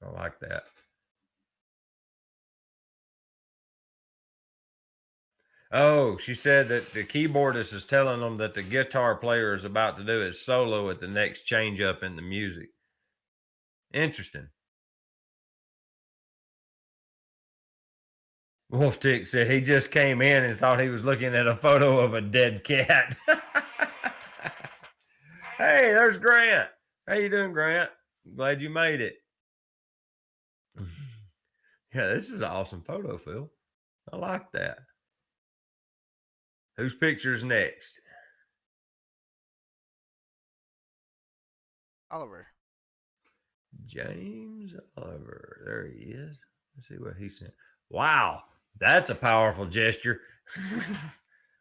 B: I like that. Oh, she said that the keyboardist is telling them that the guitar player is about to do his solo at the next change up in the music. Interesting. Wolf Tick said he just came in and thought he was looking at a photo of a dead cat. Hey, there's Grant. How you doing, Grant? Glad you made it. Yeah, this is an awesome photo, Phil. I like that. Whose picture's next?
A: Oliver.
B: James Oliver. There he is. Let's see what he sent. Wow, that's a powerful gesture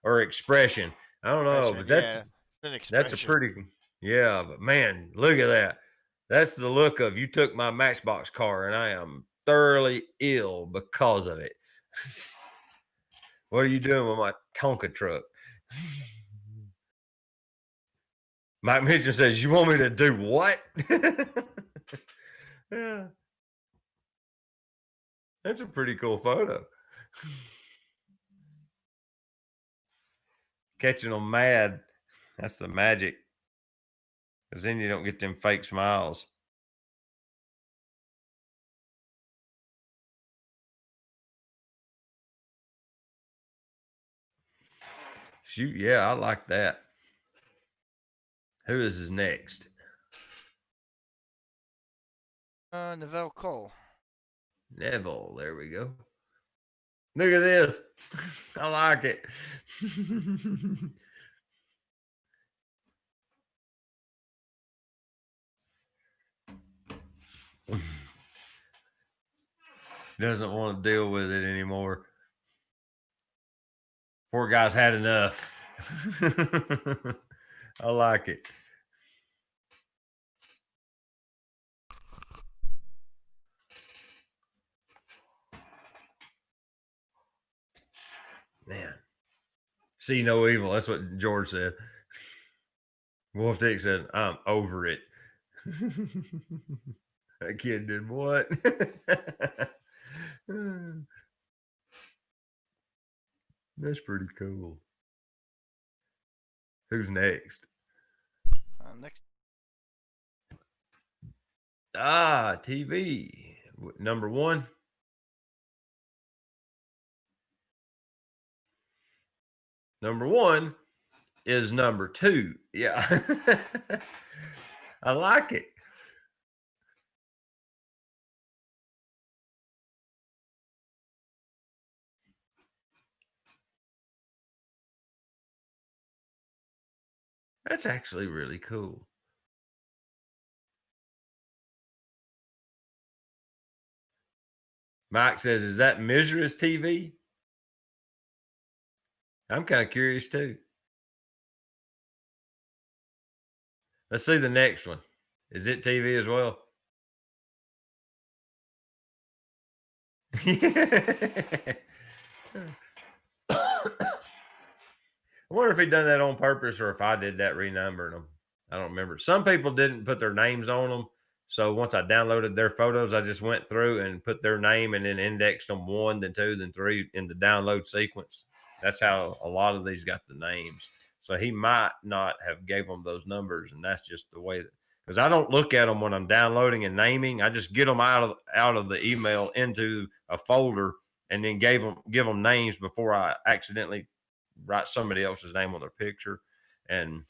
B: or expression. I don't know, but
A: Yeah, it's an
B: that's a
A: expression.
B: pretty, yeah. But man, look at that. That's the look of you took my Matchbox car and I am thoroughly ill because of it. What are you doing with my Tonka truck? Mike Mitchell says, "You want me to do what?" Yeah, that's a pretty cool photo. Catching them mad. That's the magic. Because then you don't get them fake smiles. Shoot, yeah, I like that. Who is next?
A: Neville Cole.
B: Neville. There we go. Look at this. I like it. Doesn't want to deal with it anymore. Poor guy's had enough. I like it. Man. See no evil. That's what George said. Wolf Dick said, "I'm over it." That kid did what? That's pretty cool. Who's next?
A: Next.
B: TV. Number one. Number one is number two. Yeah. I like it. That's actually really cool. Mike says, "Is that Mizra's TV?" I'm kind of curious too. Let's see the next one. Is it TV as well? I wonder if he done that on purpose or if I did that renumbering them. I don't remember. Some people didn't put their names on them. So once I downloaded their photos, I just went through and put their name and then indexed them 1, then 2, then 3 in the download sequence. That's how a lot of these got the names. So he might not have gave them those numbers, and that's just the way that, because I don't look at them when I'm downloading and naming. I just get them out of the email into a folder and then give them names before I accidentally write somebody else's name on their picture. And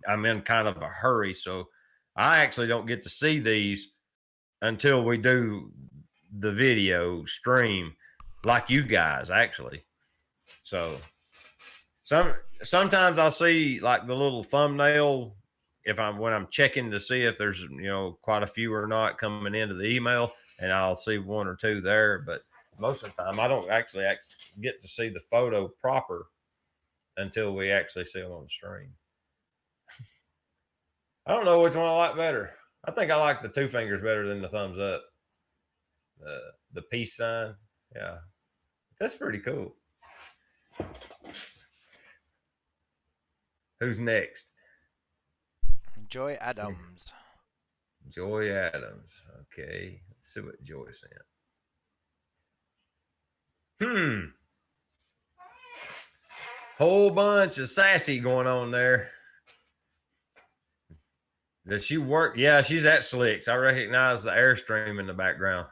B: I'm in kind of a hurry, so I actually don't get to see these until we do the video stream, like you guys actually. So sometimes I'll see like the little thumbnail when I'm checking to see if there's quite a few or not coming into the email, and I'll see 1 or 2 there. But most of the time, I don't actually get to see the photo proper until we actually see them on the stream. I don't know which one I like better. I think I like the 2 fingers better than the thumbs up. The peace sign. Yeah. That's pretty cool. Who's next?
A: Joy Adams.
B: Joy Adams. Okay. Let's see what Joy sent. Whole bunch of sassy going on there. Does she work? Yeah, she's at Slicks. I recognize the Airstream in the background.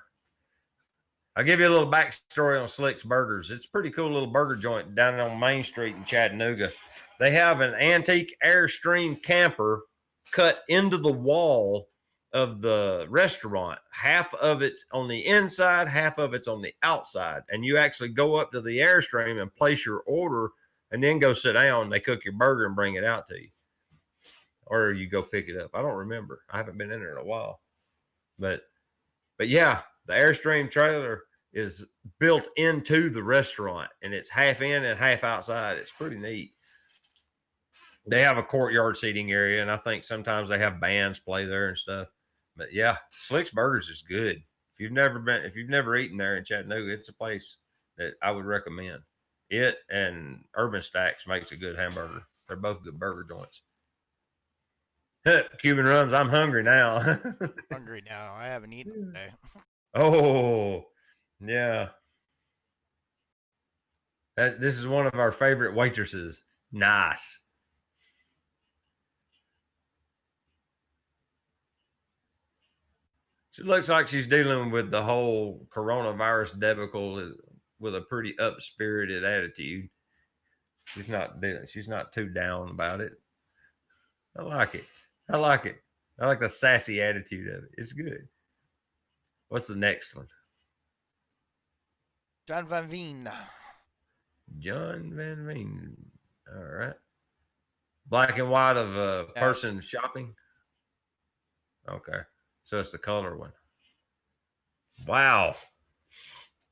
B: I'll give you a little backstory on Slick's Burgers. It's a pretty cool little burger joint down on Main Street in Chattanooga. They have an antique Airstream camper cut into the wall of the restaurant. Half of it's on the inside, half of it's on the outside. And you actually go up to the Airstream and place your order and then go sit down. They cook your burger and bring it out to you. Or you go pick it up. I don't remember. I haven't been in there in a while. But yeah, the Airstream trailer is built into the restaurant, and it's half in and half outside. It's pretty neat. They have a courtyard seating area, and I think sometimes they have bands play there and stuff. But yeah, Slick's Burgers is good. If you've never eaten there in Chattanooga, it's a place that I would recommend. It and Urban Stacks makes a good hamburger. They're both good burger joints. Cuban Runs, I'm hungry now.
A: Hungry now. I haven't eaten today.
B: Oh, yeah. This is one of our favorite waitresses. Nice. She looks like she's dealing with the whole coronavirus debacle with a pretty up-spirited attitude. She's not too down about it. I like it. I like it. I like the sassy attitude of it. It's good. What's the next one?
A: John Van Veen.
B: John Van Veen. All right. Black and white of a person shopping. Okay. So it's the color one. Wow.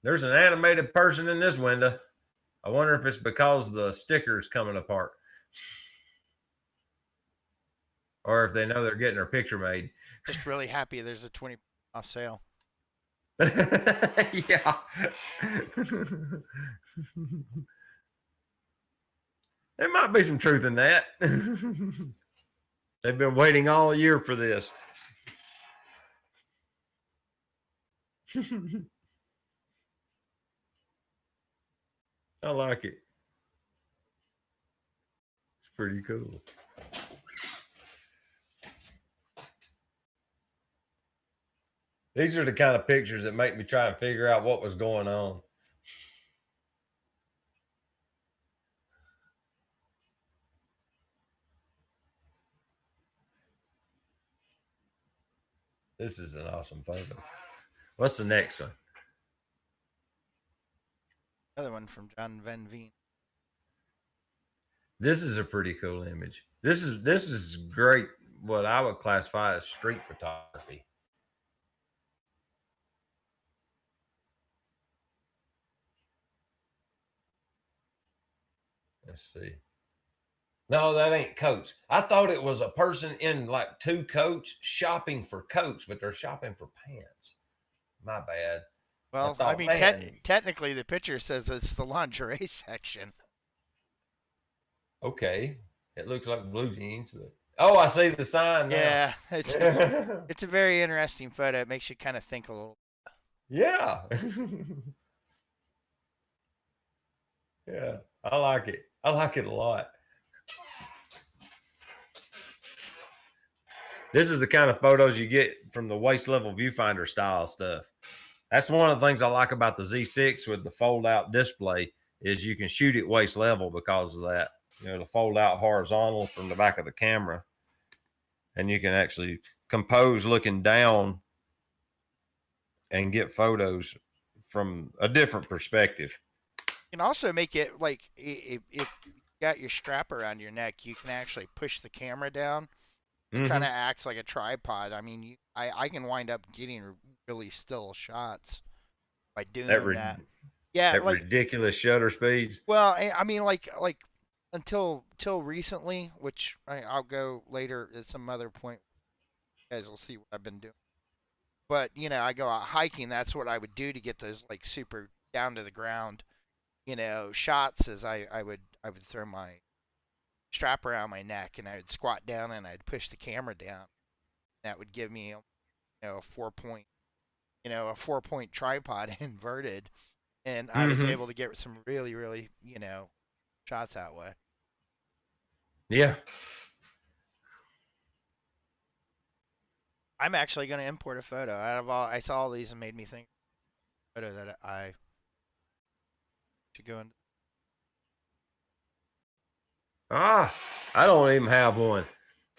B: There's an animated person in this window. I wonder if it's because the sticker's coming apart. Or if they know they're getting their picture made.
A: Just really happy there's a 20% off sale.
B: Yeah. There might be some truth in that. They've been waiting all year for this. I like it. It's pretty cool. These are the kind of pictures that make me try and figure out what was going on. This is an awesome photo. What's the next one?
A: Another one from John Van Veen.
B: This is a pretty cool image. This is great. What I would classify as street photography. Let's see. No, that ain't coats. I thought it was a person in like two coats shopping for coats, but they're shopping for pants. My bad.
A: Well, I mean, technically the picture says it's the lingerie section.
B: Okay. It looks like blue jeans, but oh, I see the sign now.
A: Yeah, it's a very interesting photo. It makes you kind of think a little.
B: Yeah. Yeah, I like it. I like it a lot. This is the kind of photos you get from the waist level viewfinder style stuff. That's one of the things I like about the Z6 with the fold out display is you can shoot it waist level because of that. You know, the fold out horizontal from the back of the camera. And you can actually compose looking down and get photos from a different perspective.
A: You can also make it like if you got your strap around your neck, you can actually push the camera down. It kind of acts like a tripod. I mean, I can wind up getting really still shots by doing that. Yeah,
B: that like, ridiculous shutter speeds.
A: Well, I mean, like until recently, which I'll go later at some other point. You guys will see what I've been doing. But you know, I go out hiking. That's what I would do to get those like super down to the ground, you know, shots. As I would throw my strap around my neck and I would squat down and I'd push the camera down. That would give me, you know, a 4-point tripod inverted, and I was able to get some really, really, you know, shots that way.
B: Yeah.
A: I'm actually going to import a photo. Out of all, I saw all these and made me think of a photo that I should go into.
B: I don't even have one.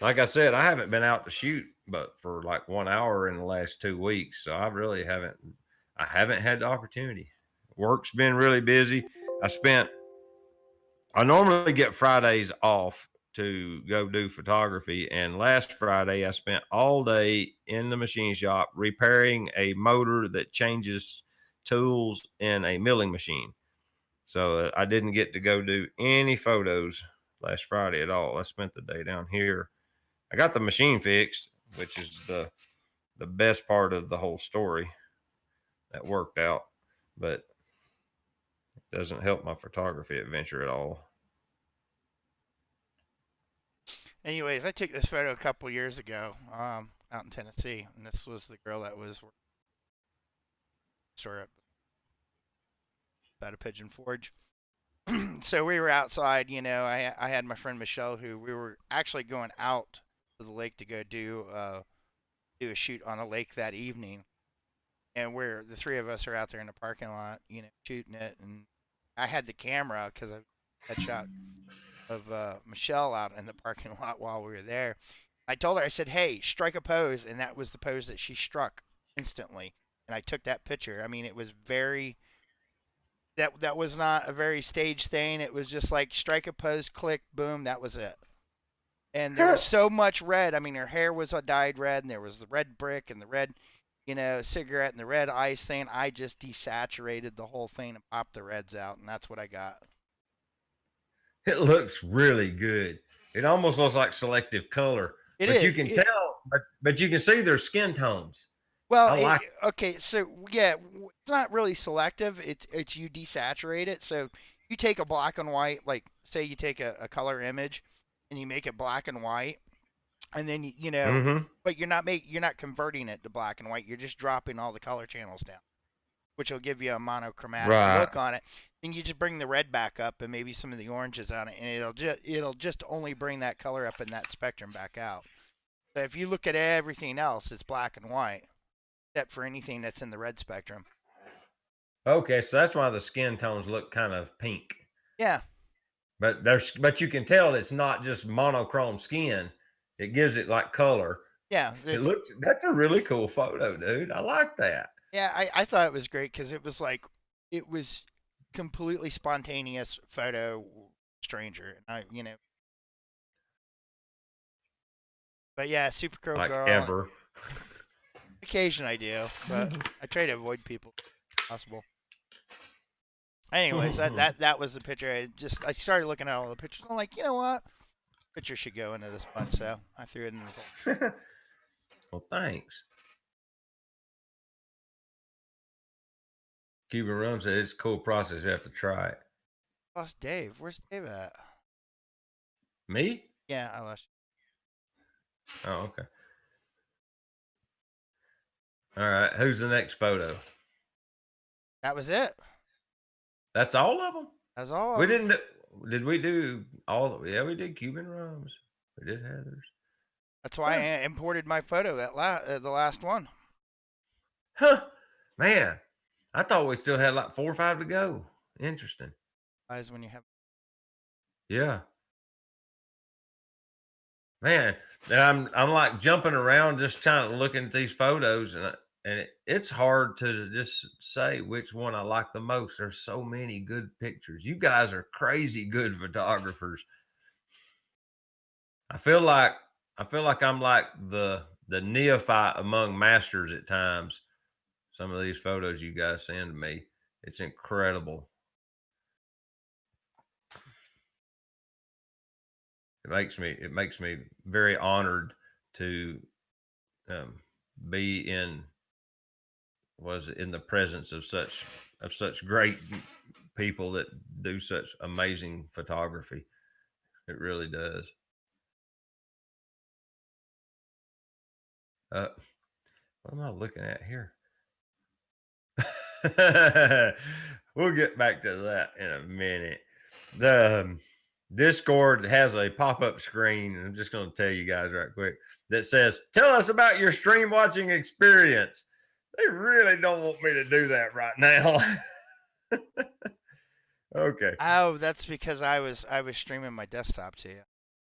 B: Like I said, I haven't been out to shoot but for like 1 hour in the last 2 weeks. So I really haven't had the opportunity. Work's been really busy. I normally get Fridays off to go do photography. And last Friday, I spent all day in the machine shop repairing a motor that changes tools and a milling machine. So I didn't get to go do any photos last Friday at all. I spent the day down here. I got the machine fixed, which is the best part of the whole story. That worked out, but it doesn't help my photography adventure at all.
A: Anyways, I took this photo a couple years ago, out in Tennessee, and this was the girl that was store up about a Pigeon Forge. So we were outside, you know. I had my friend Michelle, who we were actually going out to the lake to go do a shoot on a lake that evening, and we're the three of us are out there in the parking lot, you know, shooting it. And I had the camera because I had shot of Michelle out in the parking lot while we were there. I told her, I said, "Hey, strike a pose," and that was the pose that she struck instantly. And I took that picture. I mean, it was very that was not a very staged thing. It was just like strike a pose, click, boom, that was it. And there was so much red. I mean, her hair was a dyed red, and there was the red brick and the red, you know, cigarette and the red ice thing. I just desaturated the whole thing and popped the reds out, and that's what I got.
B: It looks really good. It almost looks like selective color.
A: It
B: but
A: is.
B: you can tell, but you can see their skin tones.
A: Well, okay, so yeah, it's not really selective. It's you desaturate it. So you take a black and white, like say you take a color image, and you make it black and white, and then you know, but you're not converting it to black and white. You're just dropping all the color channels down, which will give you a monochromatic look on it. And you just bring the red back up and maybe some of the oranges on it, and it'll just only bring that color up in that spectrum back out. So if you look at everything else, it's black and white, except for anything that's in the red spectrum.
B: Okay, so that's why the skin tones look kind of pink.
A: Yeah.
B: But you can tell it's not just monochrome skin. It gives it like color.
A: Yeah.
B: That's a really cool photo, dude. I like that.
A: Yeah, I thought it was great because it was completely spontaneous photo stranger. And you know. But yeah, super cool
B: like
A: girl.
B: Ever.
A: Occasion I do, but I try to avoid people if possible. Anyways, that was the picture. I started looking at all the pictures. I'm like, you know what? Picture should go into this bunch, so I threw it in the
B: Well, thanks. Cuban Rum says it's a cool process. You have to try it.
A: Lost Dave. Where's Dave at?
B: Me?
A: Yeah, I lost
B: you. Oh, okay. All right. Who's the next photo?
A: That was it.
B: That's all of them?
A: That's all.
B: We didn't. Did we do all? Yeah, we did Cuban Rums. We did Heather's.
A: That's why I imported my photo at the last one.
B: Huh, man. I thought we still had like 4 or 5 to go. Interesting.
A: Eyes when you have.
B: Yeah. Man, I'm like jumping around just trying to look at these photos, and it's hard to just say which one I like the most. There's so many good pictures. You guys are crazy good photographers. I feel like I'm like the neophyte among masters at times. Some of these photos you guys send to me, it's incredible. It makes me very honored to be in the presence of such great people that do such amazing photography. It really does. What am I looking at here? We'll get back to that in a minute. The Discord has a pop-up screen, and I'm just going to tell you guys right quick, that says, "Tell us about your stream watching experience." They really don't want me to do that right now. Okay.
A: Oh, that's because I was streaming my desktop to you.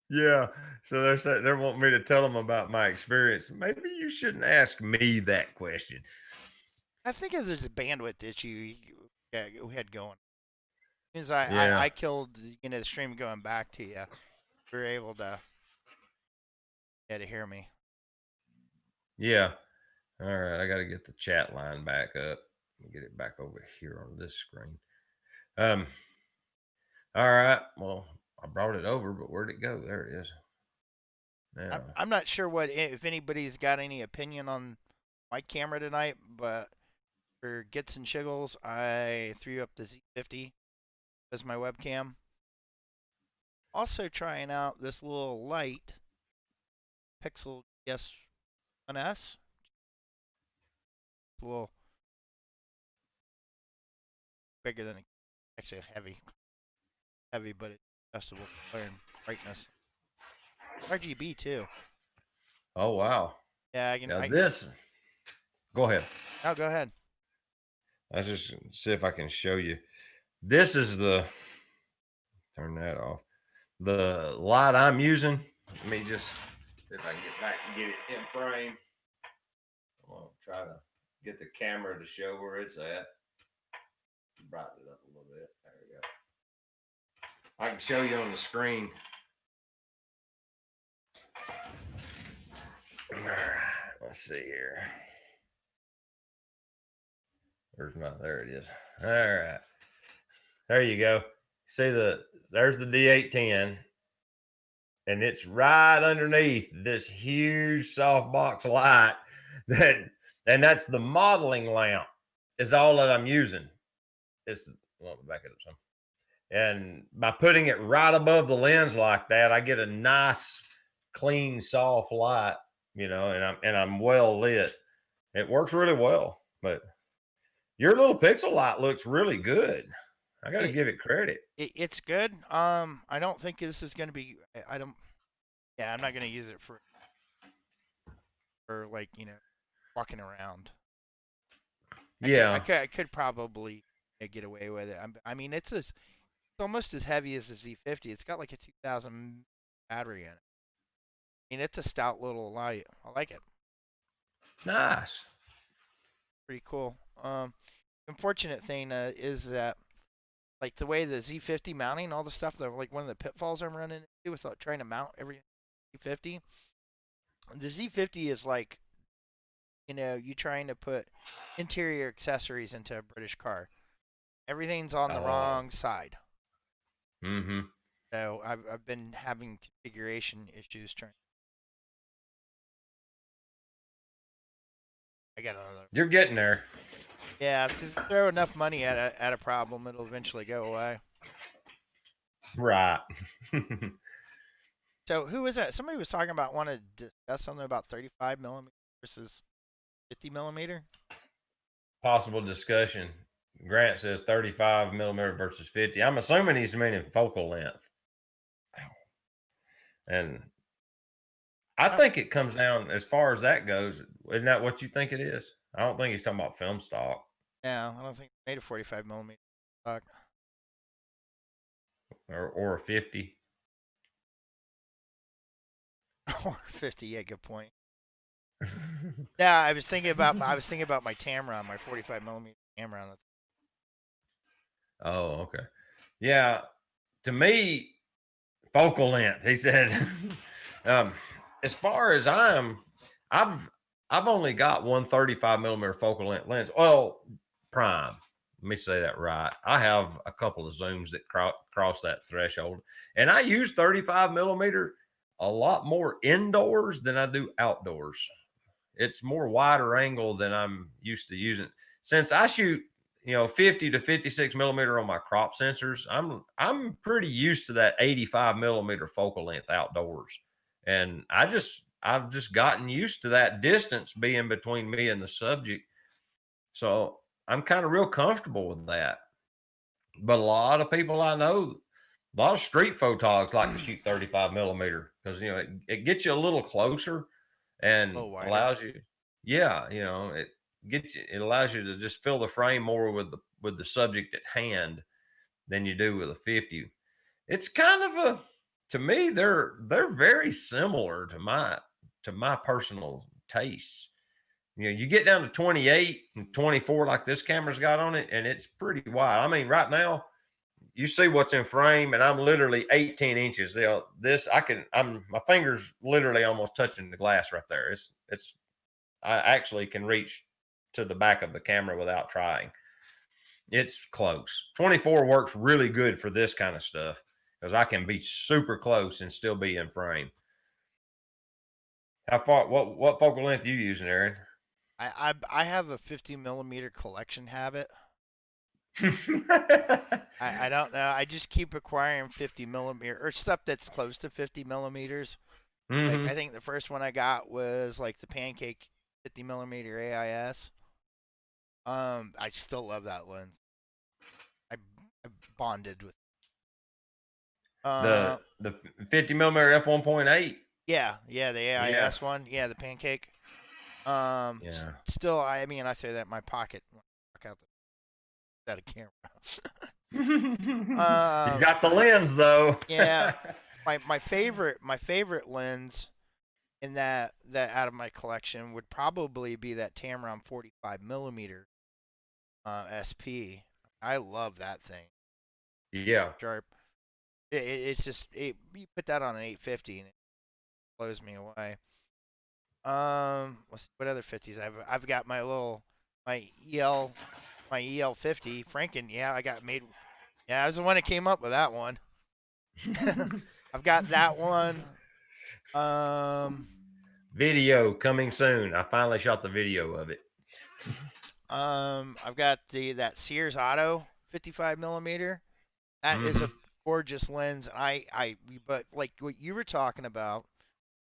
B: Yeah. So they're wanting me to tell them about my experience. Maybe you shouldn't ask me that question.
A: I think there's a bandwidth issue we had going. Because I killed the stream going back to you, we were able to hear me.
B: Yeah. All right, I got to get the chat line back up. Let me get it back over here on this screen. All right. Well, I brought it over, but where'd it go? There it is. Now,
A: I'm not sure if anybody's got any opinion on my camera tonight, but for Gits and Shiggles, I threw up the Z50 as my webcam. Also trying out this little light Pixel GS1S. It's a little bigger than actually heavy, but it's adjustable color and brightness. RGB too.
B: oh wow.
A: Yeah, I can.
B: Now this. Go ahead.
A: Oh, go ahead.
B: Let's just see if I can show you. This is the. Turn that off. The light I'm using. Let me just see if I can get back and get it in frame. I'm gonna try to get the camera to show where it's at. Brighten it up a little bit. There we go. I can show you on the screen. All right, let's see here. There it is. All right. There you go. See there's the D810, and it's right underneath this huge softbox light and that's the modeling lamp is all that I'm using. Let me back it up some. And by putting it right above the lens like that, I get a nice, clean, soft light, and I'm well lit. It works really well. But your little pixel light looks really good. I got to give it credit.
A: It's good. I don't think this is going to be. I don't. Yeah, I'm not going to use it for like walking around. I could probably get away with it. I mean, it's almost as heavy as the Z50. It's got like a 2000 battery in it. I mean, it's a stout little light. I like it.
B: Nice.
A: Pretty cool. Unfortunate thing is that like the way the Z50 mounting, all the stuff that like one of the pitfalls I'm running into without trying to mount every Z50. The Z50 is like, you trying to put interior accessories into a British car. Everything's on the wrong side.
B: Mm-hmm.
A: So I've been having configuration issues trying. I got another.
B: You're getting there.
A: Yeah, if you throw enough money at a problem, it'll eventually go away.
B: Right.
A: So who was that? Somebody was talking about wanted to discuss something about 35 millimeter versus 50 millimeter.
B: Possible discussion. Grant says 35 millimeter versus 50. I'm assuming he's meaning focal length. And I think it comes down as far as that goes. Isn't that what you think it is? I don't think he's talking about film stock.
A: No, I don't think they made a 45 millimeter stock.
B: Or a 50.
A: Or 50, yeah, good point. Yeah, I was thinking about my Tamron, my 45 millimeter Tamron.
B: Oh, okay. Yeah, to me, focal length. He said, as far as I've only got one 35 millimeter focal length lens. Well, prime. Let me say that right. I have a couple of zooms that cross that threshold, and I use 35 millimeter a lot more indoors than I do outdoors. It's more wider angle than I'm used to using. Since I shoot, 50 to 56 millimeter on my crop sensors, I'm pretty used to that 85 millimeter focal length outdoors. And I've just gotten used to that distance being between me and the subject. So I'm kind of real comfortable with that. But a lot of people I know, a lot of street photogs like to shoot 35 millimeter because, it gets you a little closer and allows you. Yeah. It allows you to just fill the frame more with the subject at hand than you do with a 50. It's kind of to me, they're very similar to my personal tastes. You get down to 28 and 24 like this camera's got on it, and it's pretty wide. I mean, right now, you see what's in frame, and I'm literally 18 inches. My fingers literally almost touching the glass right there. I actually can reach to the back of the camera without trying. It's close. 24 works really good for this kind of stuff because I can be super close and still be in frame. How far? What focal length are you using, Aaron?
A: I have a 50 millimeter collection habit. I don't know. I just keep acquiring 50 millimeter or stuff that's close to 50 millimeters. Like I think the first one I got was like the Pancake 50 millimeter AIS. I still love that lens. I, I bonded with.
B: The 50 millimeter f1.8.
A: Yeah, the
B: Yeah.
A: AIS one. Yeah, the Pancake.
B: Yeah.
A: Still, I mean, I throw that in my pocket. Out a camera.
B: You got the lens though.
A: Yeah, my favorite lens in that out of my collection would probably be that Tamron 45 millimeter SP. I love that thing.
B: Yeah.
A: Sharp. It's just you put that on an 850 and it blows me away. What other 50s? I've got my EL 50 Franken. Yeah, I got made. Yeah, I was the one that came up with that one. I've got that one.
B: Video coming soon. I finally shot the video of it.
A: I've got that Sears Auto 55 millimeter. That is a gorgeous lens. But like what you were talking about,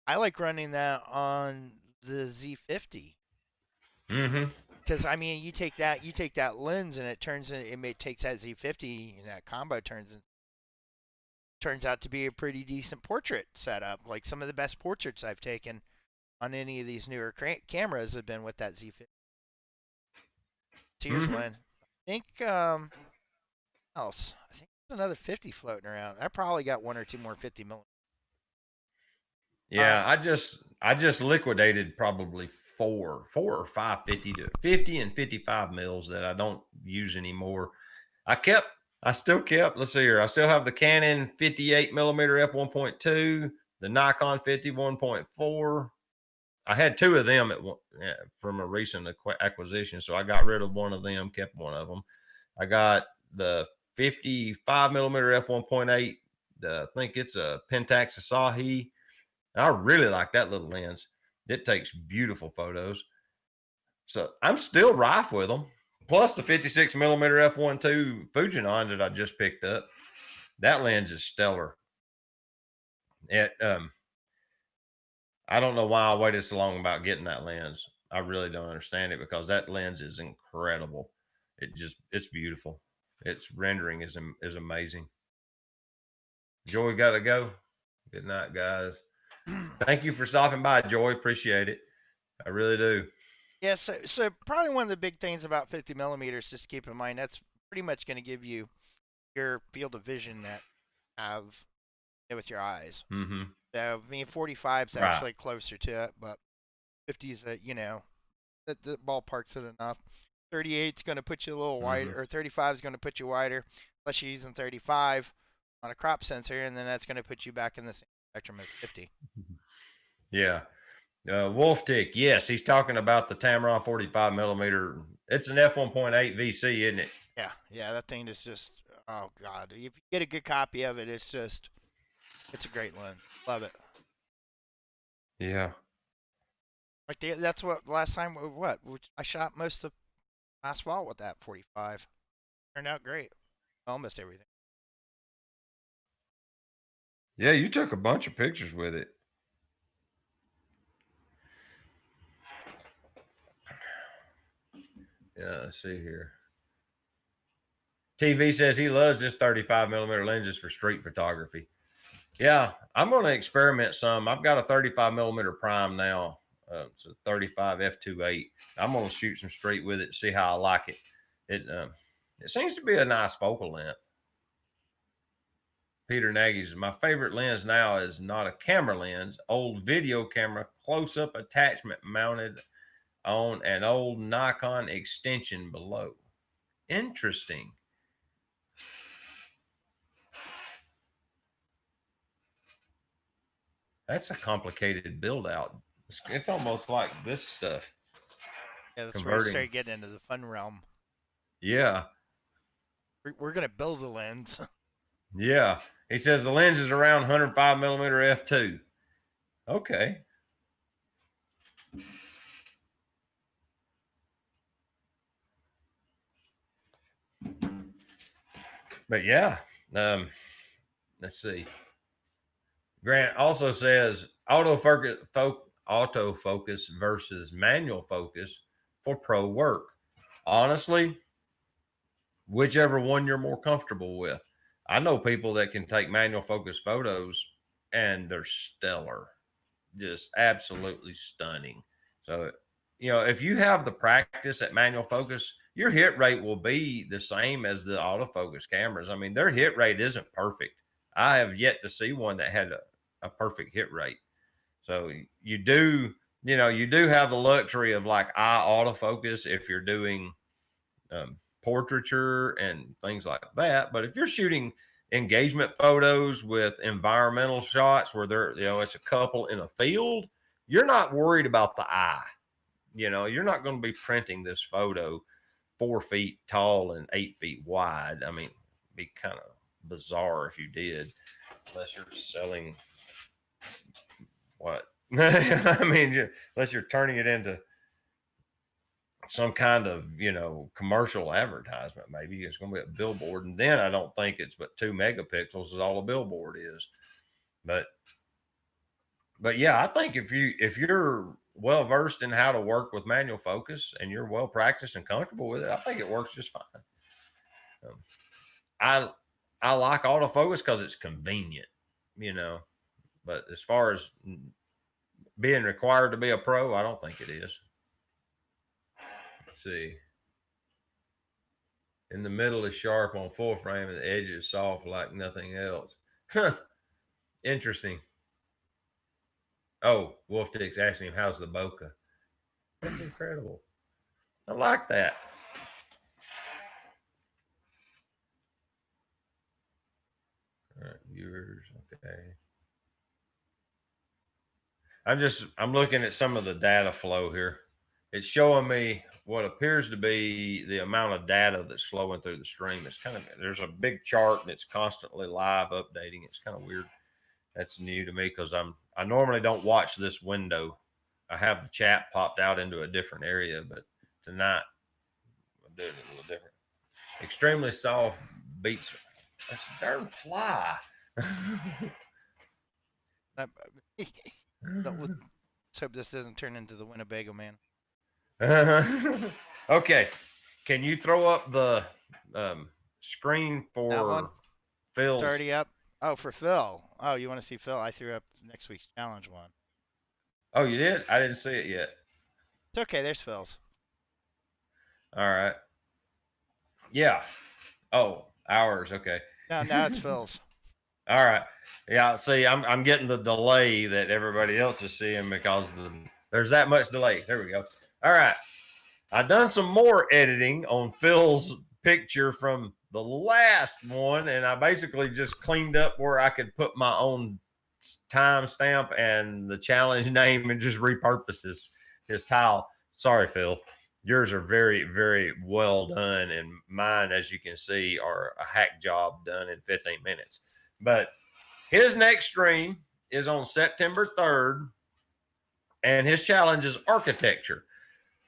A: I like running that on the Z50. Because I mean, you take that lens and it takes that Z50 and that combo turns out to be a pretty decent portrait setup. Like some of the best portraits I've taken on any of these newer cameras have been with that Z50. Sears lens. I think else. I think there's another 50 floating around. I probably got one or two more 50 millimeters.
B: Yeah, I just liquidated probably four or five 50 and 55 mils that I don't use anymore. I still kept, let's see here. I still have the Canon 58 millimeter f1.2, the Nikon 51.4. I had two of them from a recent acquisition. So I got rid of one of them, kept one of them. I got the 55 millimeter f1.8. I think it's a Pentax Asahi. And I really like that little lens. It takes beautiful photos. So I'm still rife with them. Plus the 56 millimeter f1.2 Fujinon that I just picked up. That lens is stellar. I don't know why I waited so long about getting that lens. I really don't understand it because that lens is incredible. It's beautiful. Its rendering is amazing. Joey got to go. Good night, guys. Thank you for stopping by, Joey. Appreciate it. I really do.
A: Yeah, so probably one of the big things about 50 millimeters, just keep in mind, that's pretty much going to give you your field of vision that you have with your eyes. So, I mean, 45 is actually closer to it, but 50 is, the ballpark's it enough. 38 is going to put you a little wider, or 35 is going to put you wider, unless you're using 35 on a crop sensor, and then that's going to put you back in the same spectrum as 50.
B: Yeah. Wolf Tick, yes, he's talking about the Tamron 45 millimeter. It's an f1.8 VC, isn't it?
A: Yeah, that thing is just, oh God. If you get a good copy of it, it's a great lens. Love it.
B: Yeah.
A: Like that's what last time, I shot most of last fall with that 45. Turned out great. Almost everything.
B: Yeah, you took a bunch of pictures with it. Yeah, let's see here. TV says he loves this 35 millimeter lenses for street photography. Yeah, I'm going to experiment some. I've got a 35 millimeter prime now. It's a 35 f2.8. I'm going to shoot some street with it, see how I like it. It seems to be a nice focal length. Peter Nagy's, my favorite lens now is not a camera lens, old video camera close-up attachment mounted on an old Nikon extension below. Interesting. That's a complicated build out. It's almost like this stuff.
A: Yeah, that's where you
B: converting.
A: start getting into the fun realm.
B: Yeah.
A: We're gonna build a lens.
B: Yeah. He says the lens is around 105 millimeter f2. Okay. But yeah, let's see. Grant also says autofocus versus manual focus for pro work. Honestly, whichever one you're more comfortable with. I know people that can take manual focus photos and they're stellar, just absolutely stunning. So, if you have the practice at manual focus, your hit rate will be the same as the autofocus cameras. I mean, their hit rate isn't perfect. I have yet to see one that had a perfect hit rate. So you do have the luxury of like eye autofocus if you're doing portraiture and things like that. But if you're shooting engagement photos with environmental shots where it's a couple in a field, you're not worried about the eye. You're not going to be printing this photo 4 feet tall and 8 feet wide. I mean, it'd be kind of bizarre if you did, unless you're selling what? I mean, unless you're turning it into some kind of commercial advertisement. Maybe it's going to be a billboard, and then I don't think it's but 2 megapixels is all a billboard is. But yeah, I think if you're well versed in how to work with manual focus and you're well practiced and comfortable with it, I think it works just fine. I like autofocus because it's convenient, but as far as being required to be a pro, I don't think it is. Let's see. In the middle is sharp on full frame and the edge is soft like nothing else. Interesting. Oh, Wolf Dick's asking him, how's the bokeh? That's incredible. I like that. All right, viewers, okay. I'm looking at some of the data flow here. It's showing me what appears to be the amount of data that's flowing through the stream. There's a big chart and it's constantly live updating. It's kind of weird. That's new to me because I normally don't watch this window. I have the chat popped out into a different area, but tonight I'm doing it a little different. Extremely soft beats. That's a darn fly.
A: Let's hope this doesn't turn into the Winnebago Man.
B: Okay, can you throw up the screen for Phil's?
A: It's already up. Oh, for Phil. Oh, you want to see Phil? I threw up next week's challenge one.
B: Oh, you did? I didn't see it yet.
A: It's okay. There's Phil's.
B: All right. Yeah. Oh, ours. Okay.
A: No, now it's Phil's.
B: All right. Yeah. See, I'm getting the delay that everybody else is seeing because there's that much delay. There we go. All right. I've done some more editing on Phil's picture from the last one, and I basically just cleaned up where I could put my own timestamp and the challenge name and just repurpose his tile. Sorry, Phil. Yours are very, very well done, and mine, as you can see, are a hack job done in 15 minutes. But his next stream is on September 3rd, and his challenge is architecture.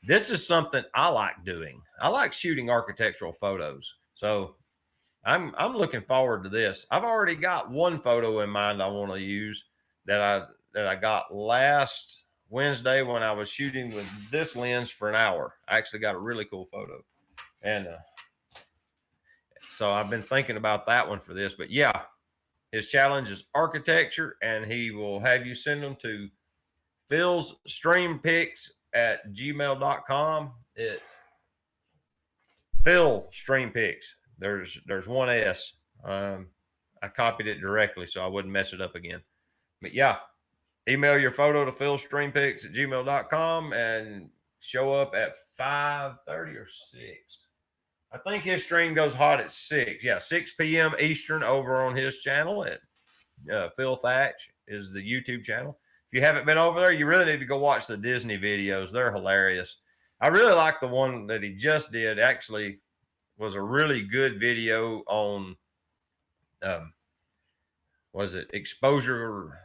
B: This is something I like doing. I like shooting architectural photos. So I'm looking forward to this. I've already got one photo in mind I want to use that I got last Wednesday when I was shooting with this lens for an hour. I actually got a really cool photo. And so I've been thinking about that one for this. But yeah, his challenge is architecture, and he will have you send them to Phil's Stream Pics at gmail.com. It's Phil Stream Pics. There's one S. I copied it directly so I wouldn't mess it up again. But yeah, email your photo to philstreampics at gmail.com and show up at 5:30 or 6. I think his stream goes hot at 6. Yeah, 6 p.m. Eastern over on his channel at Phil Thatch is the YouTube channel. If you haven't been over there, you really need to go watch the Disney videos. They're hilarious. I really like the one that he just did. Actually, was a really good video on, was it exposure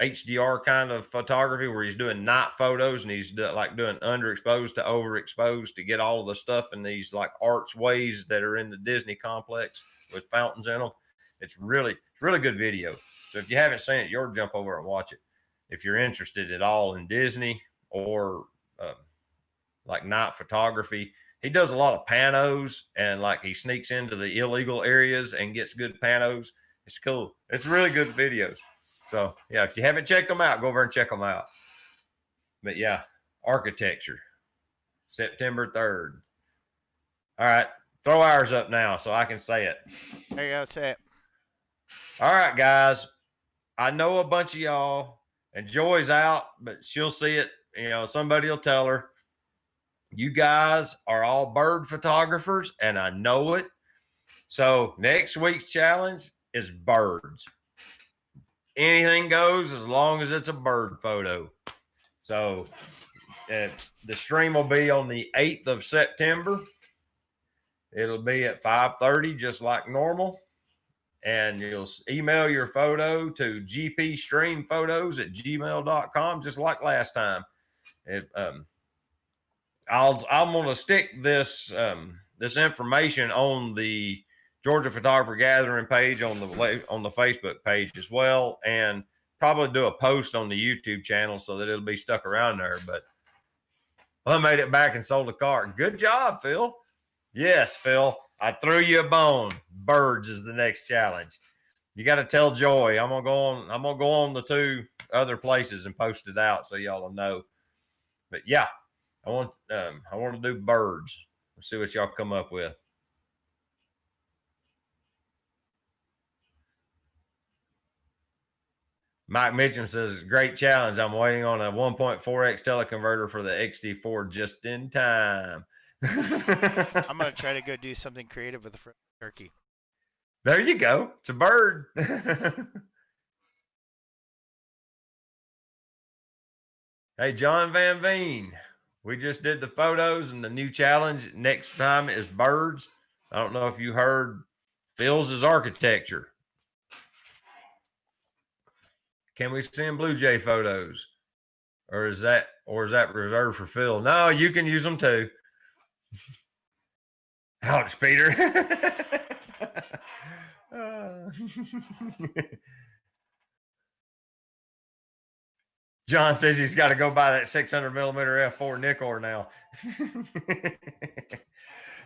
B: HDR kind of photography, where he's doing night photos and he's like doing underexposed to overexposed to get all of the stuff in these like archways that are in the Disney complex with fountains in them. It's really good video. So if you haven't seen it, you'll jump over and watch it. If you're interested at all in Disney or like night photography, he does a lot of panos, and like he sneaks into the illegal areas and gets good panos. It's cool. It's really good videos. So yeah, if you haven't checked them out, go over and check them out. But yeah, architecture, September 3rd. All right, throw ours up now so I can say it.
A: There you go, say it.
B: All right, guys. I know a bunch of y'all, and Joy's out, but she'll see it. You know, somebody will tell her. You guys are all bird photographers, and I know it. So next week's challenge is birds. Anything goes as long as it's a bird photo. So the stream will be on the 8th of September. It'll be at 5:30, just like normal. And you'll email your photo to gpstreamphotos@gmail.com, just like last time. I'm going to stick this this information on the Georgia Photographer Gathering page on the Facebook page as well, and probably do a post on the YouTube channel so that it'll be stuck around there. But I made it back and sold a car. Good job, Phil. Yes, Phil. I threw you a bone. Birds is the next challenge. You got to tell Joy. I'm gonna go on the 2 other places and post it out so y'all will know. But yeah, I want to do birds. Let's see what y'all come up with. Mike Mitchum says, great challenge. I'm waiting on a 1.4x teleconverter for the XT4 just in time.
A: I'm going to try to go do something creative with the turkey.
B: There you go. It's a bird. Hey, John Van Veen. We just did the photos, and the new challenge next time is birds. I don't know if you heard Phil's is architecture. Can we send Blue Jay photos? Or is that reserved for Phil? No, you can use them too. Ouch, Peter. John says he's got to go buy that 600 millimeter f4 Nikkor now.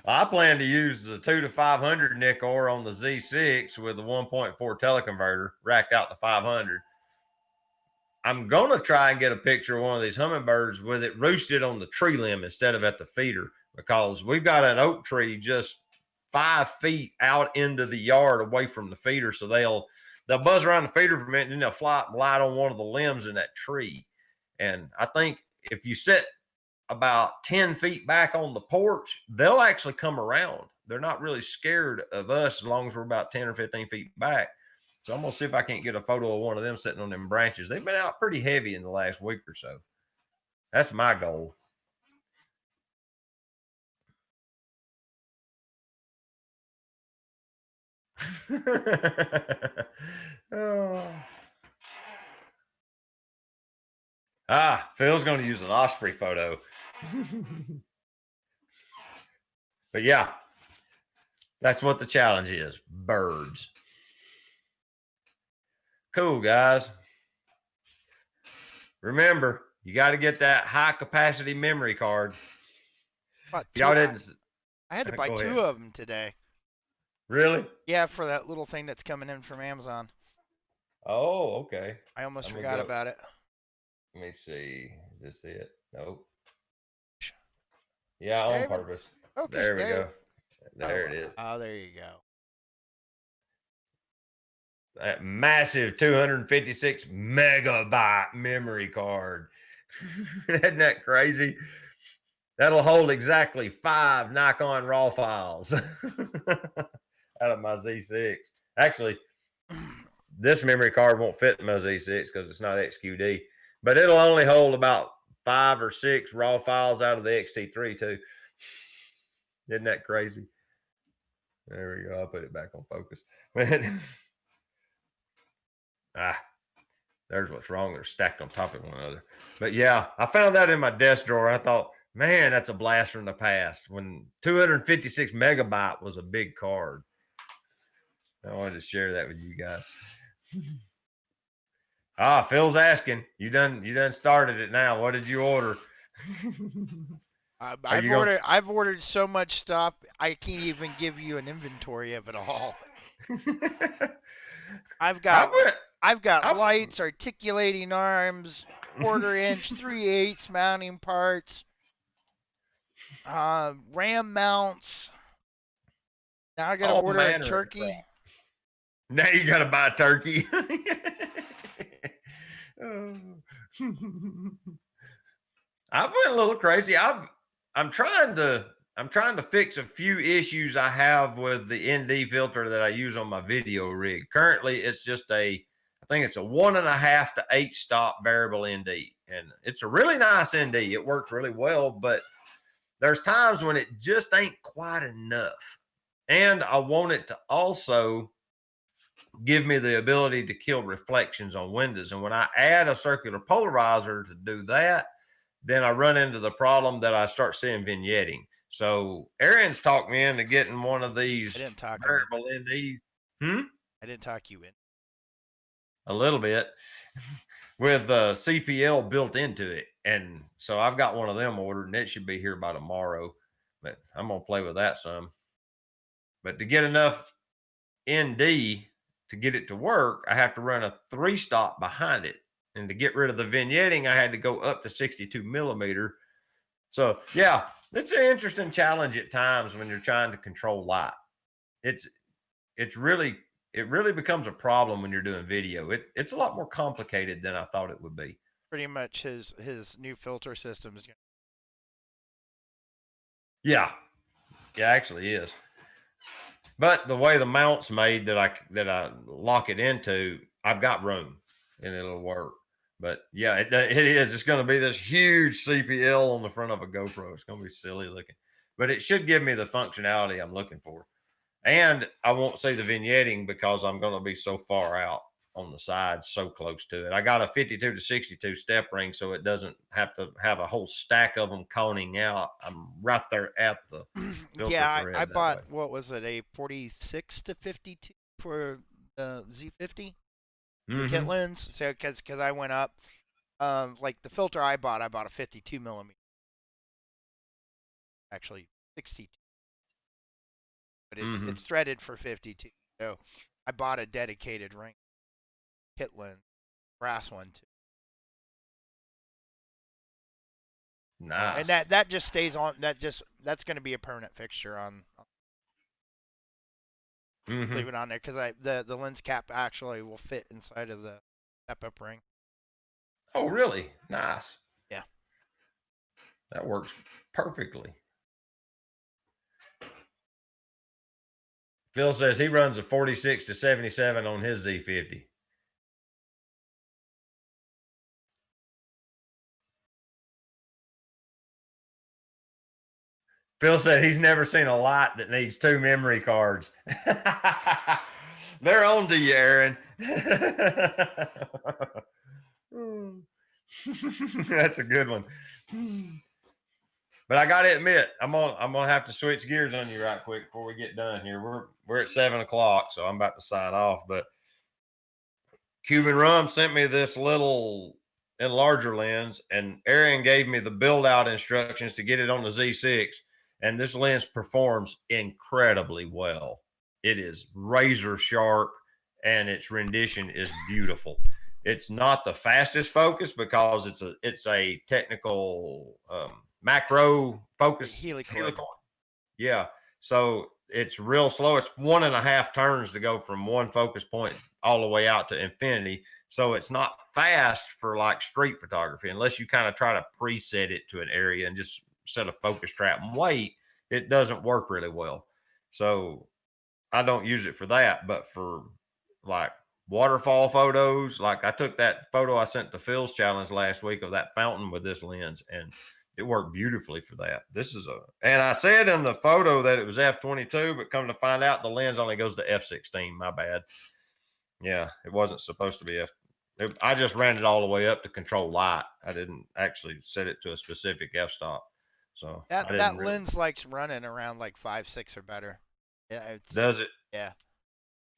B: I plan to use the 2 to 500 Nikkor on the Z6 with the 1.4 teleconverter racked out to 500. I'm going to try and get a picture of one of these hummingbirds with it roosted on the tree limb instead of at the feeder, because we've got an oak tree just 5 feet out into the yard away from the feeder. So they'll buzz around the feeder for a minute, and then they'll fly up and light on one of the limbs in that tree. And I think if you sit about 10 feet back on the porch, they'll actually come around. They're not really scared of us as long as we're about 10 or 15 feet back. So I'm going to see if I can't get a photo of one of them sitting on them branches. They've been out pretty heavy in the last week or so. That's my goal. Oh. Phil's going to use an osprey photo. But yeah, that's what the challenge is. Birds. Cool, guys. Remember, you got to get that high capacity memory card. Y'all didn't.
A: I had to buy 2 of them today.
B: Really?
A: Yeah, for that little thing that's coming in from Amazon.
B: Oh, okay.
A: I almost forgot about it.
B: Let me see. Is this it? Nope. Yeah, on purpose. Okay. There we go. There it is.
A: Oh, there you go.
B: That massive 256 megabyte memory card. Isn't that crazy? That'll hold exactly 5 Nikon RAW files out of my Z6. Actually, this memory card won't fit in my Z6 because it's not XQD, but it'll only hold about 5 or 6 raw files out of the XT3 too. Isn't that crazy? There we go. I'll put it back on focus. There's what's wrong. They're stacked on top of one another. But yeah, I found that in my desk drawer. I thought, man, that's a blast from the past when 256 megabyte was a big card. I wanted to share that with you guys. Phil's asking, you done started it now. What did you order?
A: I've ordered so much stuff I can't even give you an inventory of it all. I've got lights, articulating arms, 1/4-inch, 3/8 mounting parts, RAM mounts. Now I got to order a turkey.
B: Now you got to buy a turkey. I've been a little crazy. I'm trying to fix a few issues I have with the ND filter that I use on my video rig. Currently, it's just I think it's a 1.5 to 8 stop variable ND, and it's a really nice ND. It works really well, but there's times when it just ain't quite enough. And I want it to also give me the ability to kill reflections on windows. And when I add a circular polarizer to do that, then I run into the problem that I start seeing vignetting. So Aaron's talked me into getting one of these variable NDs.
A: I didn't talk you in.
B: A little bit with CPL built into it. And so I've got one of them ordered, and it should be here by tomorrow. But I'm going to play with that some. But to get enough ND to get it to work, I have to run a 3-stop behind it. And to get rid of the vignetting, I had to go up to 62 millimeter. So yeah, it's an interesting challenge at times when you're trying to control light. It really becomes a problem when you're doing video. It's a lot more complicated than I thought it would be.
A: Pretty much his new filter system is.
B: Yeah, actually is. But the way the mount's made that I lock it into, I've got room and it'll work. But yeah, it is. It's going to be this huge CPL on the front of a GoPro. It's going to be silly looking, but it should give me the functionality I'm looking for. And I won't see the vignetting because I'm going to be so far out on the sides, so close to it. I got a 52 to 62 step ring, so it doesn't have to have a whole stack of them coning out. I'm right there at the filter.
A: Yeah, I bought, what was it, a 46 to 52 for the Z50? Kit lens. So because I went up, like the filter I bought a 52 millimeter, actually 62, but it's threaded for 52. So I bought a dedicated ring kit lens, brass one too.
B: Nice.
A: And that just stays on. That's going to be a permanent fixture on. Leave it on there because the lens cap actually will fit inside of the step-up ring.
B: Oh, really? Nice.
A: Yeah.
B: That works perfectly. Phil says he runs a 46 to 77 on his Z50. Phil said he's never seen a light that needs 2 memory cards. They're on to you, Aaron. That's a good one. But I got to admit, I'm gonna have to switch gears on you right quick before we get done here. We're at 7 o'clock, so I'm about to sign off. But Cuban Rum sent me this little enlarger lens, and Aaron gave me the build out instructions to get it on the Z6. And this lens performs incredibly well. It is razor sharp, and its rendition is beautiful. It's not the fastest focus because it's a technical macro focus helicoid. Yeah, so it's real slow. It's 1.5 turns to go from one focus point all the way out to infinity. So it's not fast for like street photography unless you kind of try to preset it to an area and just set a focus trap and wait. It doesn't work really well. So I don't use it for that, but for like waterfall photos. Like I took that photo I sent to Phil's challenge last week of that fountain with this lens, and it worked beautifully for that. And I said in the photo that it was f/22, but come to find out the lens only goes to f/16. My bad. Yeah, it wasn't supposed to be I just ran it all the way up to control light. I didn't actually set it to a specific f-stop. So
A: That lens likes running around like 5.6 or better. Yeah,
B: does it?
A: Yeah.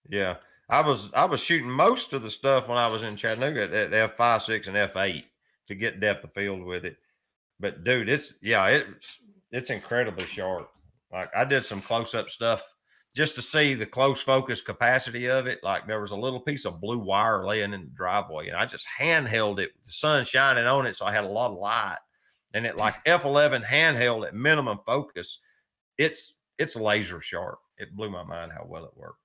B: Yeah. I was shooting most of the stuff when I was in Chattanooga at f/5.6 and f/8 to get depth of field with it. But dude, it's incredibly sharp. Like I did some close-up stuff just to see the close focus capacity of it. Like there was a little piece of blue wire laying in the driveway, and I just handheld it with the sun shining on it, so I had a lot of light. And it like f/11 handheld at minimum focus. It's laser sharp. It blew my mind how well it worked.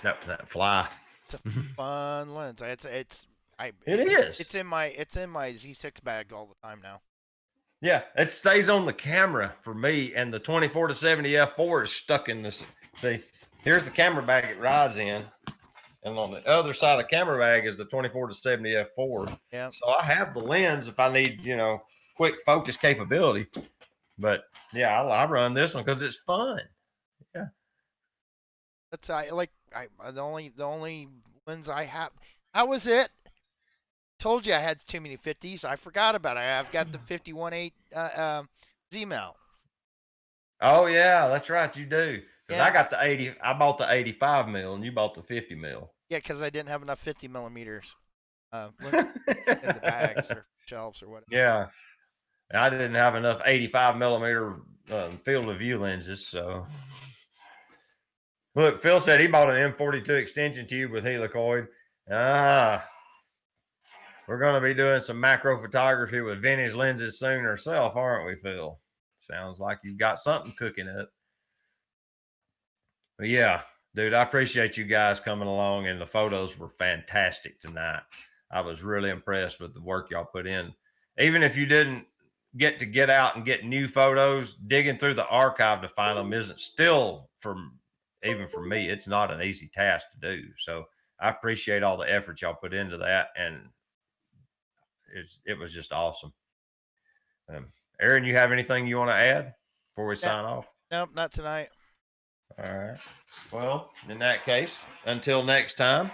B: That fly.
A: It's a fun lens.
B: It is.
A: It's in my Z6 bag all the time now.
B: Yeah, it stays on the camera for me, and the 24-70 f4 is stuck in this. See, here's the camera bag it rides in, and on the other side of the camera bag is the 24-70 f4.
A: Yeah.
B: So I have the lens if I need, quick focus capability. But yeah, I run this one because it's fun. Yeah.
A: That's the only lens I have. How was it? Told you I had too many 50s. I forgot about it. I've got the 51.8 Z mount.
B: Oh yeah, that's right. You do. Because
A: Yeah.
B: I got the 80. I bought the 85 mil, and you bought the 50 mil.
A: Yeah, because I didn't have enough 50 millimeters in the bags or shelves or whatever.
B: Yeah, I didn't have enough 85 millimeter field of view lenses. So look, Phil said he bought an M42 extension tube with helicoid. We're going to be doing some macro photography with vintage lenses soon ourselves, aren't we, Phil? Sounds like you've got something cooking up. But yeah, dude, I appreciate you guys coming along, and the photos were fantastic tonight. I was really impressed with the work y'all put in. Even if you didn't get out and get new photos, digging through the archive to find them isn't still, even for me, it's not an easy task to do. So I appreciate all the effort y'all put into that, and it was just awesome. Aaron, you have anything you want to add before we sign off?
A: Nope, not tonight.
B: All right. Well, in that case, until next time,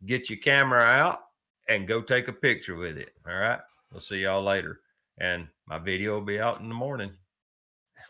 B: get your camera out and go take a picture with it. All right. We'll see y'all later. And my video will be out in the morning.